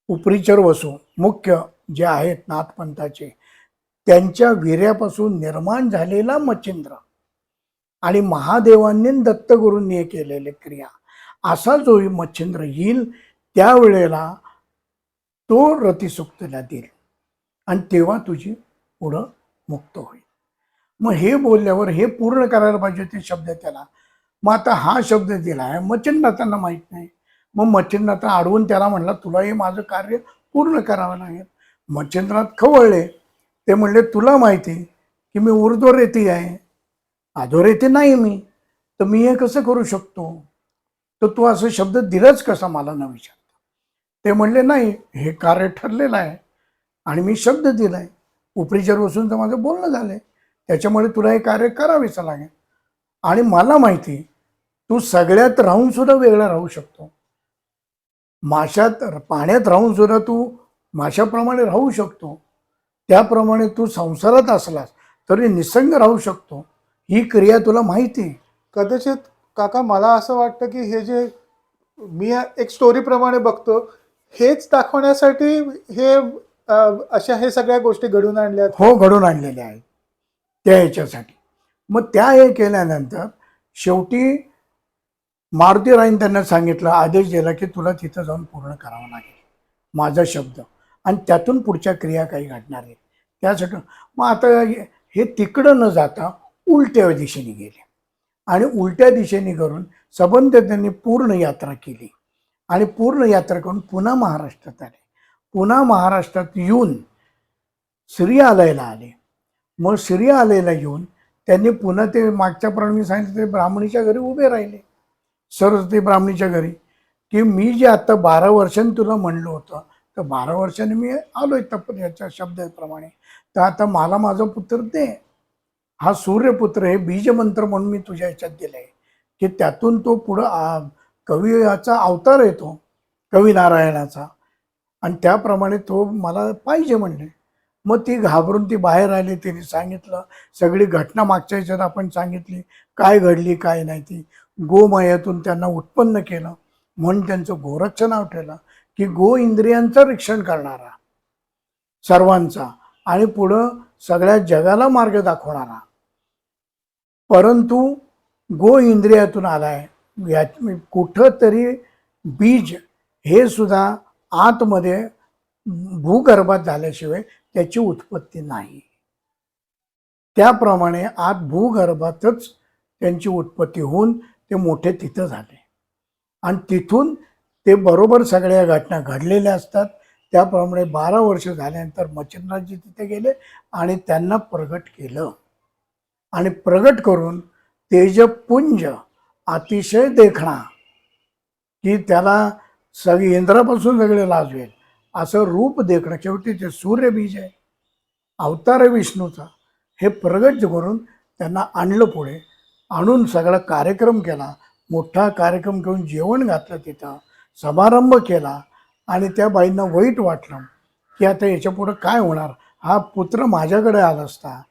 उपरीचर वसू मुख्य जे आहेत नाथपंथाचे, त्यांच्या वीर्यापासून निर्माण झालेला मच्छिंद्र आणि महादेवांनी दत्तगुरूंनी केलेले क्रिया असा जो मच्छिंद्र येईल त्यावेळेला तो रतिसुख तुला देईल आणि तेव्हा तुझी पुढं मुक्त होईल. मग हे बोलल्यावर हे पूर्ण करायला पाहिजे ते शब्द त्याला. मग आता हा शब्द दिला आहे, मच्छिंद्रनाथांना माहीत नाही. मग मच्छिंद्रनाथ अडवून त्याला म्हणला तुला हे माझं कार्य पूर्ण करावं लागेल. मच्छिंद्रनाथ खवळले. ते म्हणले तुला माहिती की मी ऊर्ध्वरेती आहे, अधोरेती नाही मी, तर मी हे कसं करू शकतो, तर तू असं शब्द दिलाच कसा मला न विचारता. ते म्हणले नाही हे कार्य ठरलेलं आहे आणि मी शब्द दिलाय, उपरीचर वसूंचं माझं बोलणं झालंय, त्याच्यामुळे तुला हे कार्य करावेच लागेल. आणि मला माहिती तू सगळ्यात राहून सुद्धा वेगळा राहू शकतो. माशात पाण्यात राहून सुद्धा तू माशाप्रमाणे राहू शकतो, त्याप्रमाणे तू संसारात असलास तरी निसंग राहू शकतो. ही क्रिया तुला माहिती. कदाचित काका मला असं वाटतं की हे जे मी एक स्टोरीप्रमाणे बघतो हेच दाखवण्यासाठी हे अशा हे सगळ्या गोष्टी घडून आणल्यात. हो, घडून आणलेल्या आहेत त्या ह्याच्यासाठी. मग त्या हे केल्यानंतर शेवटी मारुतीरायन त्यांना सांगितलं, आदेश दिला की तुला तिथं जाऊन पूर्ण करावं लागेल माझा शब्द, आणि त्यातून पुढच्या क्रिया काही घडणार आहेत त्यासाठी. मग आता हे तिकडं न जाता उलट्या दिशेने गेले आणि उलट्या दिशेने करून सबंध त्यांनी पूर्ण यात्रा केली आणि पूर्ण यात्रा करून पुन्हा महाराष्ट्रात आले. पुन्हा महाराष्ट्रात येऊन श्रीआलयला आले. मग श्रीआलयला येऊन त्यांनी पुन्हा ते मागच्याप्रमाणे मी सांगितलं ते ब्राह्मणीच्या घरी उभे राहिले, सरस्वती ब्राह्मणीच्या घरी, की मी जे आता 12 वर्षांनी तुला म्हणलं होतं, तर 12 वर्षांनी मी आलोय याच्या शब्दाप्रमाणे, तर आता मला माझा पुत्र दे. हा सूर्यपुत्र हे बीजमंत्र म्हणून मी तुझ्या ह्याच्यात दिलंय की त्यातून तो पुढं कवीचा अवतार येतो, कवी नारायणाचा, आणि त्याप्रमाणे तो मला पाहिजे म्हणले. मग ती घाबरून ती बाहेर आली. तिने सांगितलं सगळी घटना मागच्या ह्याच्यात आपण सांगितली, काय घडली काय नाही. ती गोमायातून त्यांना उत्पन्न केलं म्हणून त्यांचं गोरक्ष नाव ठेवलं की गो इंद्रियांचं रक्षण करणारा सर्वांचा आणि पुढं सगळ्या जगाला मार्ग दाखवणारा. परंतु गो इंद्रियातून आलाय, कुठं तरी बीज हे सुद्धा आतमध्ये भूगर्भात झाल्याशिवाय त्याची उत्पत्ती नाही. त्याप्रमाणे आत भूगर्भातच त्यांची उत्पत्ती होऊन ते मोठे तिथं झाले आणि तिथून ते बरोबर सगळ्या घटना घडलेल्या असतात. त्याप्रमाणे 12 वर्ष झाल्यानंतर मच्छिंद्रजी तिथे गेले आणि त्यांना प्रगट केलं आणि प्रगट करून तेजपुंज अतिशय देखणा, की त्याला सगळी इंद्रापासून सगळे लाजवेल असं रूप देखणं, शेवटी ते सूर्यबीज आहे, अवतार आहे विष्णूचा, हे प्रगट करून त्यांना आणलं पुढे. आणून सगळा कार्यक्रम केला, मोठा कार्यक्रम करून जेवण घातलं, तिथं समारंभ केला आणि त्या बाईंना वाईट वाटलं की आता याच्या पुढं काय होणार, हा पुत्र माझ्याकडे आला असता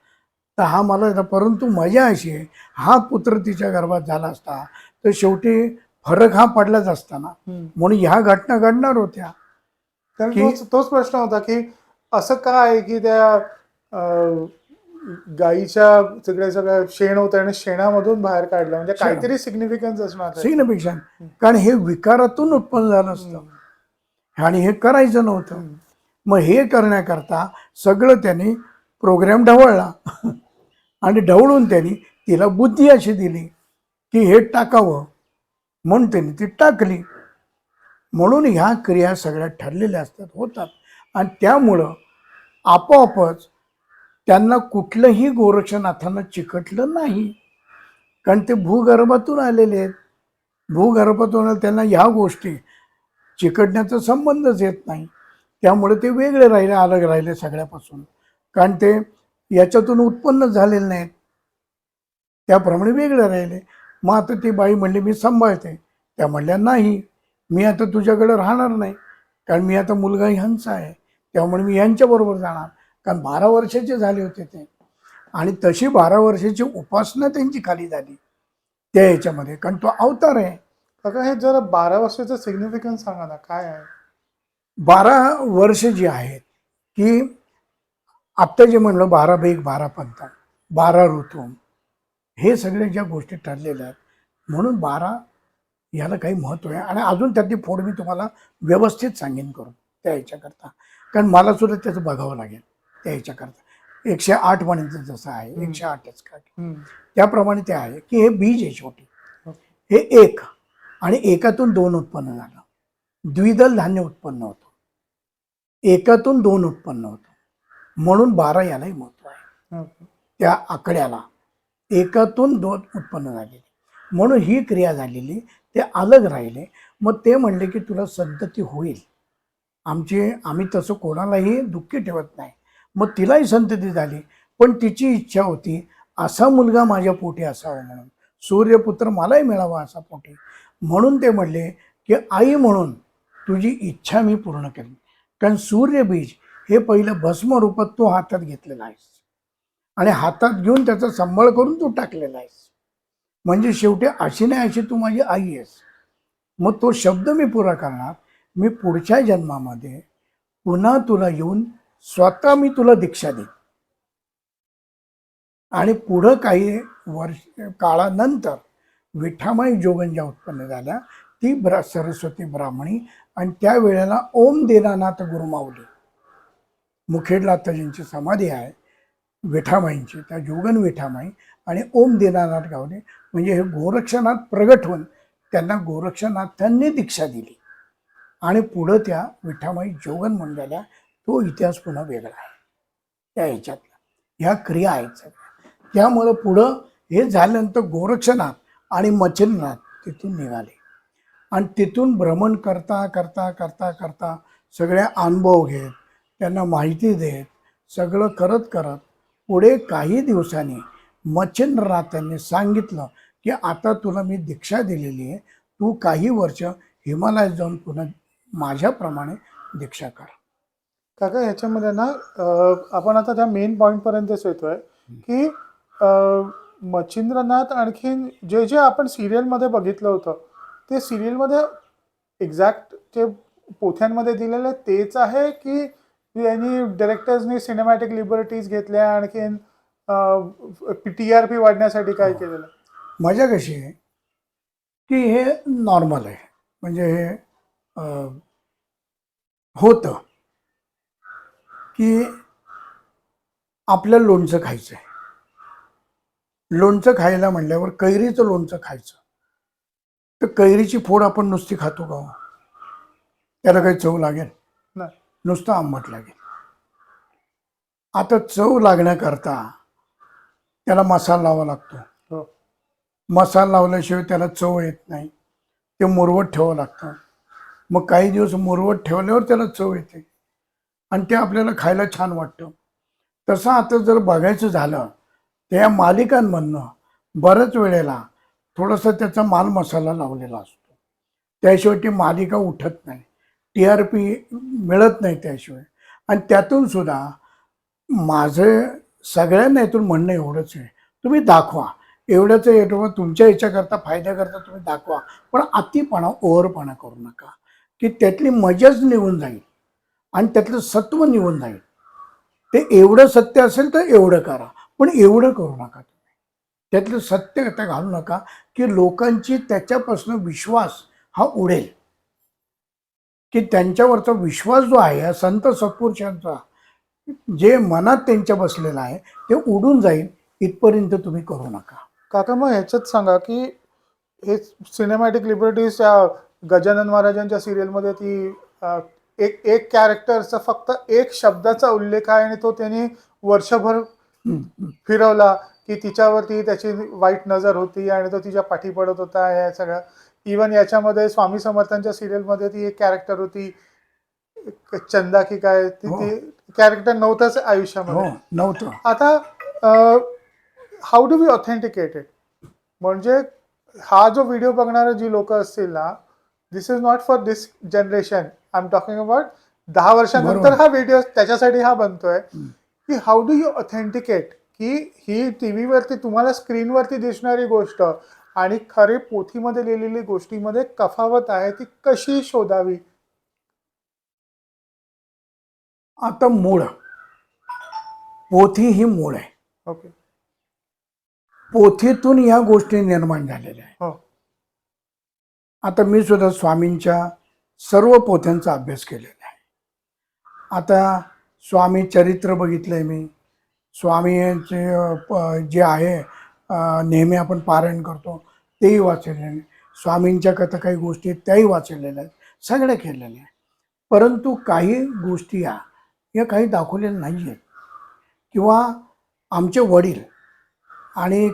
तर हा मला, परंतु मजा अशी आहे हा पुत्र तिच्या गर्भात झाला असता तर शेवटी फरक हा पडलाच असता ना, म्हणून ह्या घटना घडणार होत्या. तर तोच प्रश्न होता की असं काय आहे की त्या गाईच्या सगळ्या शेण होतं आणि शेणामधून बाहेर काढलं, म्हणजे काहीतरी सिग्निफिकन्स असणार. सिग्निफिकन्स, कारण हे विकारातून उत्पन्न झालं असतं आणि हे करायचं नव्हतं. मग हे करण्याकरता सगळं त्यांनी प्रोग्राम ढवळला आणि ढवळून त्यांनी तिला बुद्धी अशी दिली की हे टाकावं, म्हणून त्यांनी ती टाकली. म्हणून ह्या क्रिया सगळ्या ठरलेल्या असतात, होतात, आणि त्यामुळं आपोआपच त्यांना कुठलंही गोरक्षनाथांना चिकटलं नाही, कारण ते भूगर्भातून आलेले आहेत. भूगर्भातून त्यांना ह्या गोष्टी चिकटण्याचा संबंधच येत नाही. त्यामुळे ते वेगळे राहिले, अलग राहिले सगळ्यापासून, कारण ते याच्यातून उत्पन्न झालेले नाहीत, त्याप्रमाणे वेगळे राहिले. मग आता ती बाई म्हणली मी सांभाळते, त्या म्हणल्या नाही मी आता तुझ्याकडे राहणार नाही, कारण मी आता मुलगा ह्यांचा आहे, त्यामुळे मी यांच्याबरोबर जाणार. कारण 12 वर्षाचे झाले होते ते, आणि तशी 12 वर्षाची उपासना त्यांची खाली झाली त्या ह्याच्यामध्ये, कारण तो अवतार आहे. काका हे जरा 12 वर्षाचं सिग्निफिकन्स सांगा ना, काय आहे? 12 वर्ष जी आहेत की आत्ता जे म्हणलं 12 बेग 12 पंथा 12 ऋतू, हे सगळे ज्या गोष्टी ठरलेल्या आहेत, म्हणून 12 ह्याला काही महत्त्व आहे. आणि अजून त्यातली फोड मी तुम्हाला व्यवस्थित सांगेन करून त्या ह्याच्याकरता, कारण मला सुद्धा त्याचं बघावं लागेल त्या ह्याच्याकरता. 108 म्हणायचं जसं आहे 108च का त्याप्रमाणे ते आहे की हे बीज आहे शेवटी, हे एक, आणि एकातून 2 उत्पन्न झालं, द्विदल धान्य उत्पन्न होतं, एकातून 2 उत्पन्न होतं, म्हणून 12 यालाही महत्त्व आहे. त्या आकड्याला एकातून 2 उत्पन्न झालेली, म्हणून ही क्रिया झालेली, ते अलग राहिले. मग ते म्हणले की तुला संतती होईल आम्ही तसं कोणालाही दुःखी ठेवत नाही. मग तिलाही संतती झाली, पण तिची इच्छा होती असा मुलगा माझ्या पोटी असावा म्हणून, सूर्यपुत्र मलाही मिळावा असा पोटी, म्हणून ते म्हणले की आई म्हणून तुझी इच्छा मी पूर्ण केली. कारण सूर्यबीज हे पहिलं भस्म रूपात तू हातात घेतलेलं आहेस आणि हातात घेऊन त्याचा सांभाळ करून तू टाकलेला आहेस, म्हणजे शेवटी अशी नाही अशी तू माझी आई आहेस. मग तो शब्द मी पुरा करणार, मी पुढच्या जन्मामध्ये पुन्हा तुला येऊन स्वतः मी तुला दीक्षा देईन आणि पुढं काही वर्ष काळानंतर विठामाई जोगन ज्या उत्पन्न झाल्या ती सरस्वती ब्राह्मणी आणि त्यावेळेला ओम दीनानाथ गुरुमाऊली मुखेडला आता ज्यांची समाधी आहे विठामाईंची, त्या जोगन विठामाई आणि ओम दीनानाथ गावले म्हणजे हे गोरक्षनाथ प्रगट होऊन त्यांना गोरक्षनाथांनी दीक्षा दिली आणि पुढं त्या विठामाई जोगन म्हणून झाल्या. तो इतिहास पुन्हा वेगळा आहे त्या ह्याच्यातला, ह्या क्रिया आहेत सगळ्या. त्यामुळं पुढं हे झाल्यानंतर गोरक्षनाथ आणि मच्छिंद्रनाथ तिथून निघाले आणि तिथून भ्रमण करता करता करता करता सगळे अनुभव घेत त्यांना माहिती देत सगळं करत करत पुढे काही दिवसांनी मच्छिंद्रनाथांनी सांगितलं की आता तुला मी दीक्षा दिलेली आहे, तू काही वर्ष हिमालयात जाऊन पुन्हा माझ्याप्रमाणे दीक्षा कर. काका ह्याच्यामध्ये ना आपण आता त्या मेन पॉइंट पर्यंतच येतोय की मच्छिंद्रनाथ आणखीन जे जे आपण सिरियलमध्ये बघितलं होतं ते सिरियलमध्ये एक्झॅक्ट जे पोथ्यांमध्ये दिलेलं तेच आहे की यांनी डायरेक्टर्सनी सिनेमॅटिक लिबर्टीज घेतल्या आणखीन TRP वाढण्यासाठी काय केलेलं? मजा कशी आहे की हे नॉर्मल आहे, म्हणजे हे होतं की आपल्याला लोणचं खायचं आहे. लोणचं खायला म्हणल्यावर कैरीचं लोणचं खायचं तर कैरीची फोड आपण नुसती खातो का? त्याला काही चव लागेल? नाही. नुसतं आंबट लागेल. आता चव लागण्याकरता त्याला मसाला लावावा लागतो. हो. मसाला लावल्याशिवाय त्याला चव येत नाही. ते मुरवत ठेवावं लागतं. मग काही दिवस मुरवत ठेवल्यावर त्याला चव येते आणि ते आपल्याला खायला छान वाटतं. तसं आता जर बघायचं झालं त्या मालिकांमधनं बऱ्याच वेळेला थोडासा त्याचा माल मसाला लावलेला असतो. त्याशिवाय ती मालिका उठत नाही, TRP मिळत नाही त्याशिवाय. आणि त्यातून सुद्धा माझं सगळ्यांना यातून म्हणणं एवढंच आहे, तुम्ही दाखवा एवढंच येतो तुमच्या ह्याच्याकरता फायद्याकरता तुम्ही दाखवा, पण अतिपणा ओव्हरपणा करू नका की त्यातली मजाच निघून जाईल आणि त्यातलं सत्व निघून जाईल. ते एवढं सत्य असेल तर एवढं करा, पण एवढं करू नका तुम्ही. त्यातलं सत्य आता घालू नका की लोकांची त्याच्यापासून विश्वास हा उडेल, की त्यांच्यावरचा विश्वास जो आहे या संत सत्पुरुषांचा जे मनात त्यांच्या बसलेलं आहे ते उडून जाईल, इथपर्यंत तुम्ही करू नका. काका मग ह्याच्यात सांगा की हे सिनेमॅटिक लिबर्टीज त्या गजानन महाराजांच्या सिरियलमध्ये ती एक एक कॅरेक्टरचा फक्त एक शब्दाचा उल्लेख आहे आणि तो त्यांनी वर्षभर फिरवला की तिच्यावरती त्याची वाईट नजर होती आणि तो तिच्या पाठी पडत होता. या सगळ्या इवन याच्यामध्ये स्वामी समर्थांच्या सिरियलमध्ये ती एक कॅरेक्टर होती चंदा की काय, ती कॅरेक्टर नव्हतंच आयुष्यामध्ये. नव्हतं. आता how do we authenticate it? म्हणजे हा जो व्हिडिओ बघणारे जी लोक असतील ना, this is not for this generation, I am talking about 10 वर्षानंतर हा व्हिडिओ त्याच्यासाठी हा बनतोय की हाऊ डू यू ऑथेंटिकेट की ही टीव्हीवरती तुम्हाला स्क्रीनवरती दिसणारी गोष्ट आणि खरे पोथीमध्ये लिहिलेली गोष्टीमध्ये तफावत आहे ती कशी शोधावी? आता मूळ पोथी ही मूळ आहे. ओके. पोथीतून या गोष्टी निर्माण झालेल्या आहेत. हो. आता मी सुद्धा स्वामींच्या सर्व पोथ्यांचा अभ्यास केलेला आहे. आता स्वामी चरित्र बघितलंय मी, स्वामींचे जे आहे नेहमी आपण पारायण करतो तेही वाचलेले आहे. स्वामींच्या कथा काही गोष्टी त्याही वाचलेल्या आहेत, सगळ्या केलेल्या आहेत. परंतु काही गोष्टी या काही दाखवलेल्या नाही आहेत. किंवा आमचे वडील आणि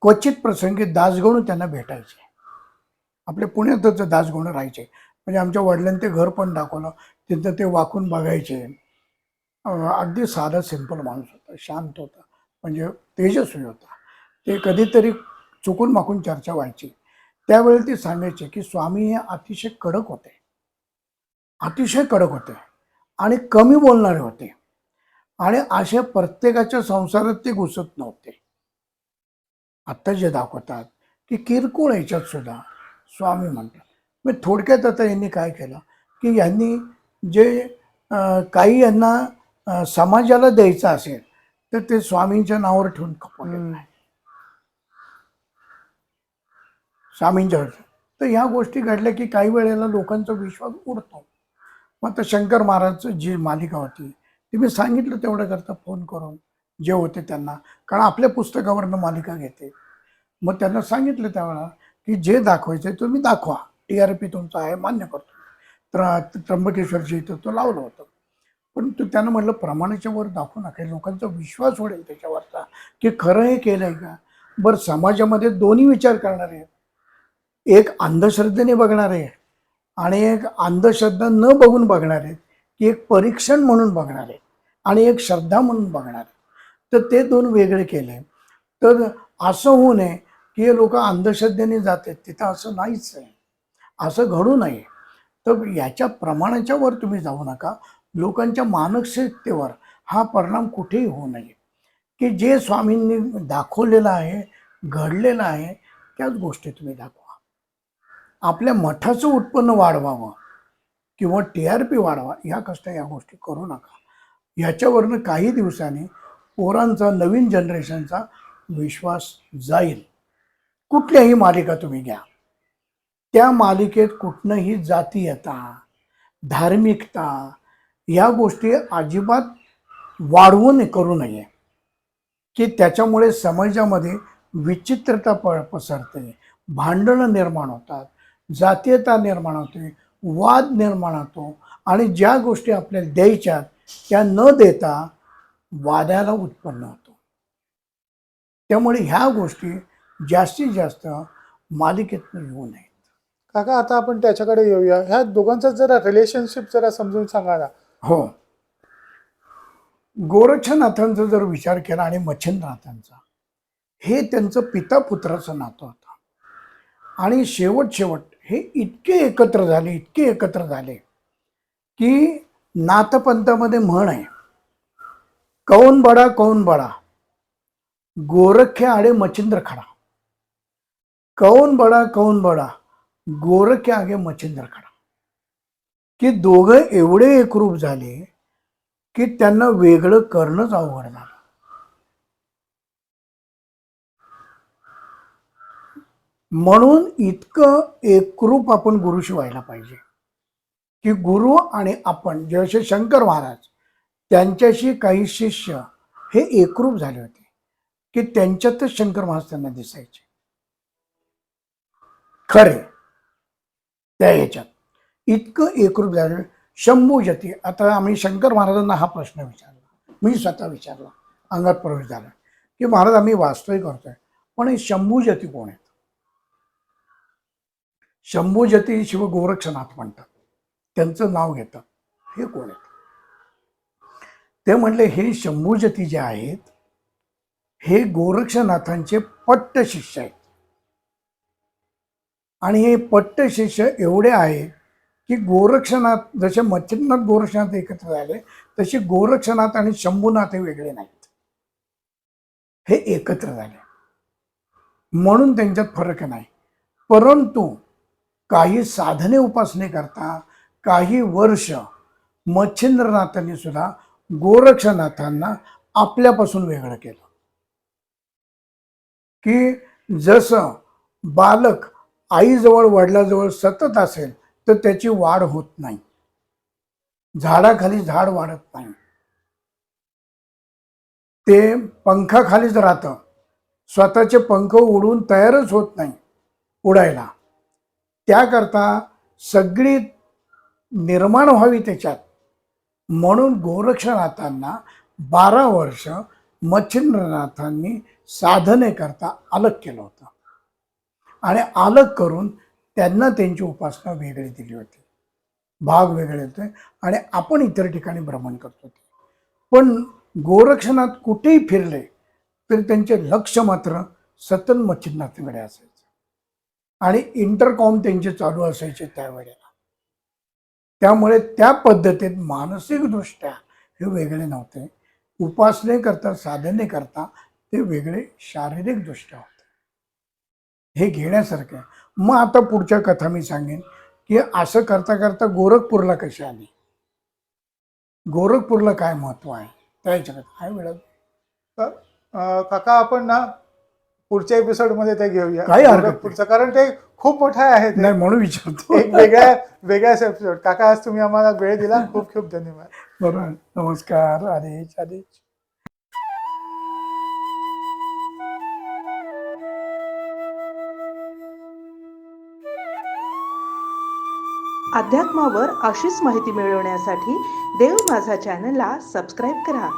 क्वचित प्रसंगी दासगणू त्यांना भेटायचे. आपल्या पुण्यातच दासगणू राहायचे. म्हणजे आमच्या वडिलांनी ते घर पण दाखवलं, तिथं ते वाकून बघायचे. अगदी साधा सिंपल माणूस होता, शांत होता, म्हणजे तेजस्वी होता. ते कधीतरी चुकून माकून चर्चा व्हायची त्यावेळी ते सांगायचे की स्वामी हे अतिशय कडक होते, अतिशय कडक होते आणि कमी बोलणारे होते आणि अशा प्रत्येकाच्या संसारात ते घुसत नव्हते. आत्ता जे दाखवतात की किरकोळ याच्यात सुद्धा स्वामी म्हणतात. मग थोडक्यात आता यांनी काय केलं की यांनी जे काही यांना समाजाला द्यायचं असेल तर ते स्वामींच्या नावावर ठेवून खपवलेलं आहे. स्वामींच्या तर ह्या गोष्टी घडल्या की काही वेळेला लोकांचा विश्वास उडतो. मग आता शंकर महाराजचं जी मालिका होती ती मी सांगितलं तेवढं करता फोन करून जे होते त्यांना, कारण आपल्या पुस्तकावरनं मालिका घेते. मग त्यांना सांगितलं त्यावेळेला की जे दाखवायचं तुम्ही दाखवा, TRP तुमचा आहे मान्य करतो. तर त्र्यंबकेश्वरच्या इथं तो लावलं होतं. पण त्यांना म्हटलं प्रमाणाच्या वर दाखवू नका, लोकांचा विश्वास उडेल त्याच्यावरचा की खरं हे केलंय का. बरं, समाजामध्ये दोन्ही विचार करणारे आहेत. एक अंधश्रद्धेने बघणारे आणि एक अंधश्रद्धा न बघून बघणार आहेत, की एक परीक्षण म्हणून बघणार आहे आणि एक श्रद्धा म्हणून बघणार आहे. तर ते दोन वेगळे केले. तर असं होऊ नये की हे लोक अंधश्रद्धेने जातात, तिथं असं नाहीच आहे, असं घडू नये. तर याच्या प्रमाणाच्या वर तुम्ही जाऊ नका, लोकांच्या मानसिकतेवर हा परिणाम कुठेही होऊ नये. की जे स्वामींनी दाखवलेलं आहे, घडलेलं आहे, त्याच गोष्टी तुम्ही दाखवा. आपल्या मठाचं उत्पन्न वाढवावं किंवा TRP वाढवा या गोष्टी करू नका. याच्यावरनं काही दिवसांनी पोरांचा, नवीन जनरेशनचा विश्वास जाईल. कुठल्याही मालिका तुम्ही घ्या, त्या मालिकेत कुठनंही जातीयता, धार्मिकता या गोष्टी अजिबात वाढवून करू नये की त्याच्यामुळे समाजामध्ये विचित्रता पसरते, भांडणं निर्माण होतात, जातीयता निर्माण होते, वाद निर्माण होतो आणि ज्या गोष्टी आपल्याला द्यायच्यात त्या न देता वादाला उत्पन्न होतो. त्यामुळे ह्या गोष्टी जास्तीत जास्त मालिकेतून येऊ नयेत. काका आता आपण त्याच्याकडे येऊया. ह्या दोघांचा जरा रिलेशनशिप जरा समजून सांगा ना. हो, गोरक्षनाथांचा जर विचार केला आणि मच्छिंद्रनाथांचा, हे त्यांचं पिता पुत्राचं नातं होतं आणि शेवट हे इतके एकत्र झाले की नाथपंथामध्ये म्हण आहे, कौन बडा गोरख्य आडे मच्छिंद्र खडा. कौन बडा गोरख्य आगे मच्छिंद्र खडा. की दोघं एवढे एकरूप झाले की त्यांना वेगळं करणंच अवघड झालं. म्हणून इतकं एकरूप आपण गुरुशी व्हायला पाहिजे की गुरु आणि आपण, जसे शंकर महाराज त्यांच्याशी काही शिष्य हे एकरूप झाले होते की त्यांच्यातच शंकर महाराज त्यांना दिसायचे खरे. त्या ह्याच्यात इतकं एकरूप झालं. शंभूजती, आता आम्ही शंकर महाराजांना हा प्रश्न विचारला, मी स्वतः विचारला, अंगात प्रवेश झाला की महाराज आम्ही वास्तव्य करतोय, पण हे शंभूजती कोण आहेत? शंभूजती शिव गोरक्षनाथ म्हणतात, त्यांचं नाव घेतात, हे कोण आहेत? ते म्हणले हे शंभूजती जे आहेत हे गोरक्षनाथांचे पट्ट शिष्य आहेत आणि हे पट्ट शिष्य एवढे आहेत की गोरक्षनाथ, जसे मच्छिंद्रनाथ गोरक्षनाथ एकत्र झाले तसे गोरक्षनाथ आणि शंभूनाथ हे वेगळे नाहीत, हे एकत्र झाले. म्हणून त्यांच्यात फरक नाही. परंतु काही साधने उपासने करता काही वर्ष मच्छिंद्रनाथांनी सुद्धा गोरक्षनाथांना आपल्यापासून वेगळं केलं. की जसं बालक आईजवळ वडिलाजवळ सतत असेल तर त्याची वाढ होत नाही, झाडाखाली झाड वाढत नाही, ते पंखाखालीच राहतं, स्वतःचे पंख उडून तयारच होत नाही उडायला. त्याकरता सगळी निर्माण व्हावी त्याच्यात, म्हणून गोरक्षनाथांना 12 वर्ष मच्छिंद्रनाथांनी साधने करता अलग केलं होतं आणि अलग करून त्यांना त्यांची उपासना वेगळी दिली होती, भाग वेगळे होते आणि आपण इतर ठिकाणी भ्रमण करत होते. पण गोरक्षनाथ कुठेही फिरले तरी त्यांचे लक्ष मात्र सतत मच्छिंद्रनाथांकडे असायचे आणि इंटरकॉम त्यांचे चालू असायचे त्यावेळेला. त्यामुळे त्या पद्धतीत मानसिकदृष्ट्या हे वेगळे नव्हते, उपासने करता साधने करता ते वेगळे शारीरिकदृष्ट्या होते. हे घेण्यासारखं आहे. मग आता पुढच्या कथा मी सांगेन की असं करता करता गोरखपूरला कशी आली, गोरखपूरला काय महत्व आहे त्या ह्याच्यात काय वेळा. तर काका आपण ना पुढच्या एपिसोडमध्ये ते घेऊया. काही हरकत नाही. पुढचं, कारण ते खूप मोठं आहे ते. नाही म्हणून विचारतो. एक वेगळ्याच एपिसोड. काका, आज तुम्ही आम्हाला वेळ दिला, खूप खूप धन्यवाद. बरोबर. नमस्कार. आदेश आदेश. अध्यात्मावर अशीच माहिती मिळवण्यासाठी देव माझा चॅनलला सबस्क्राईब करा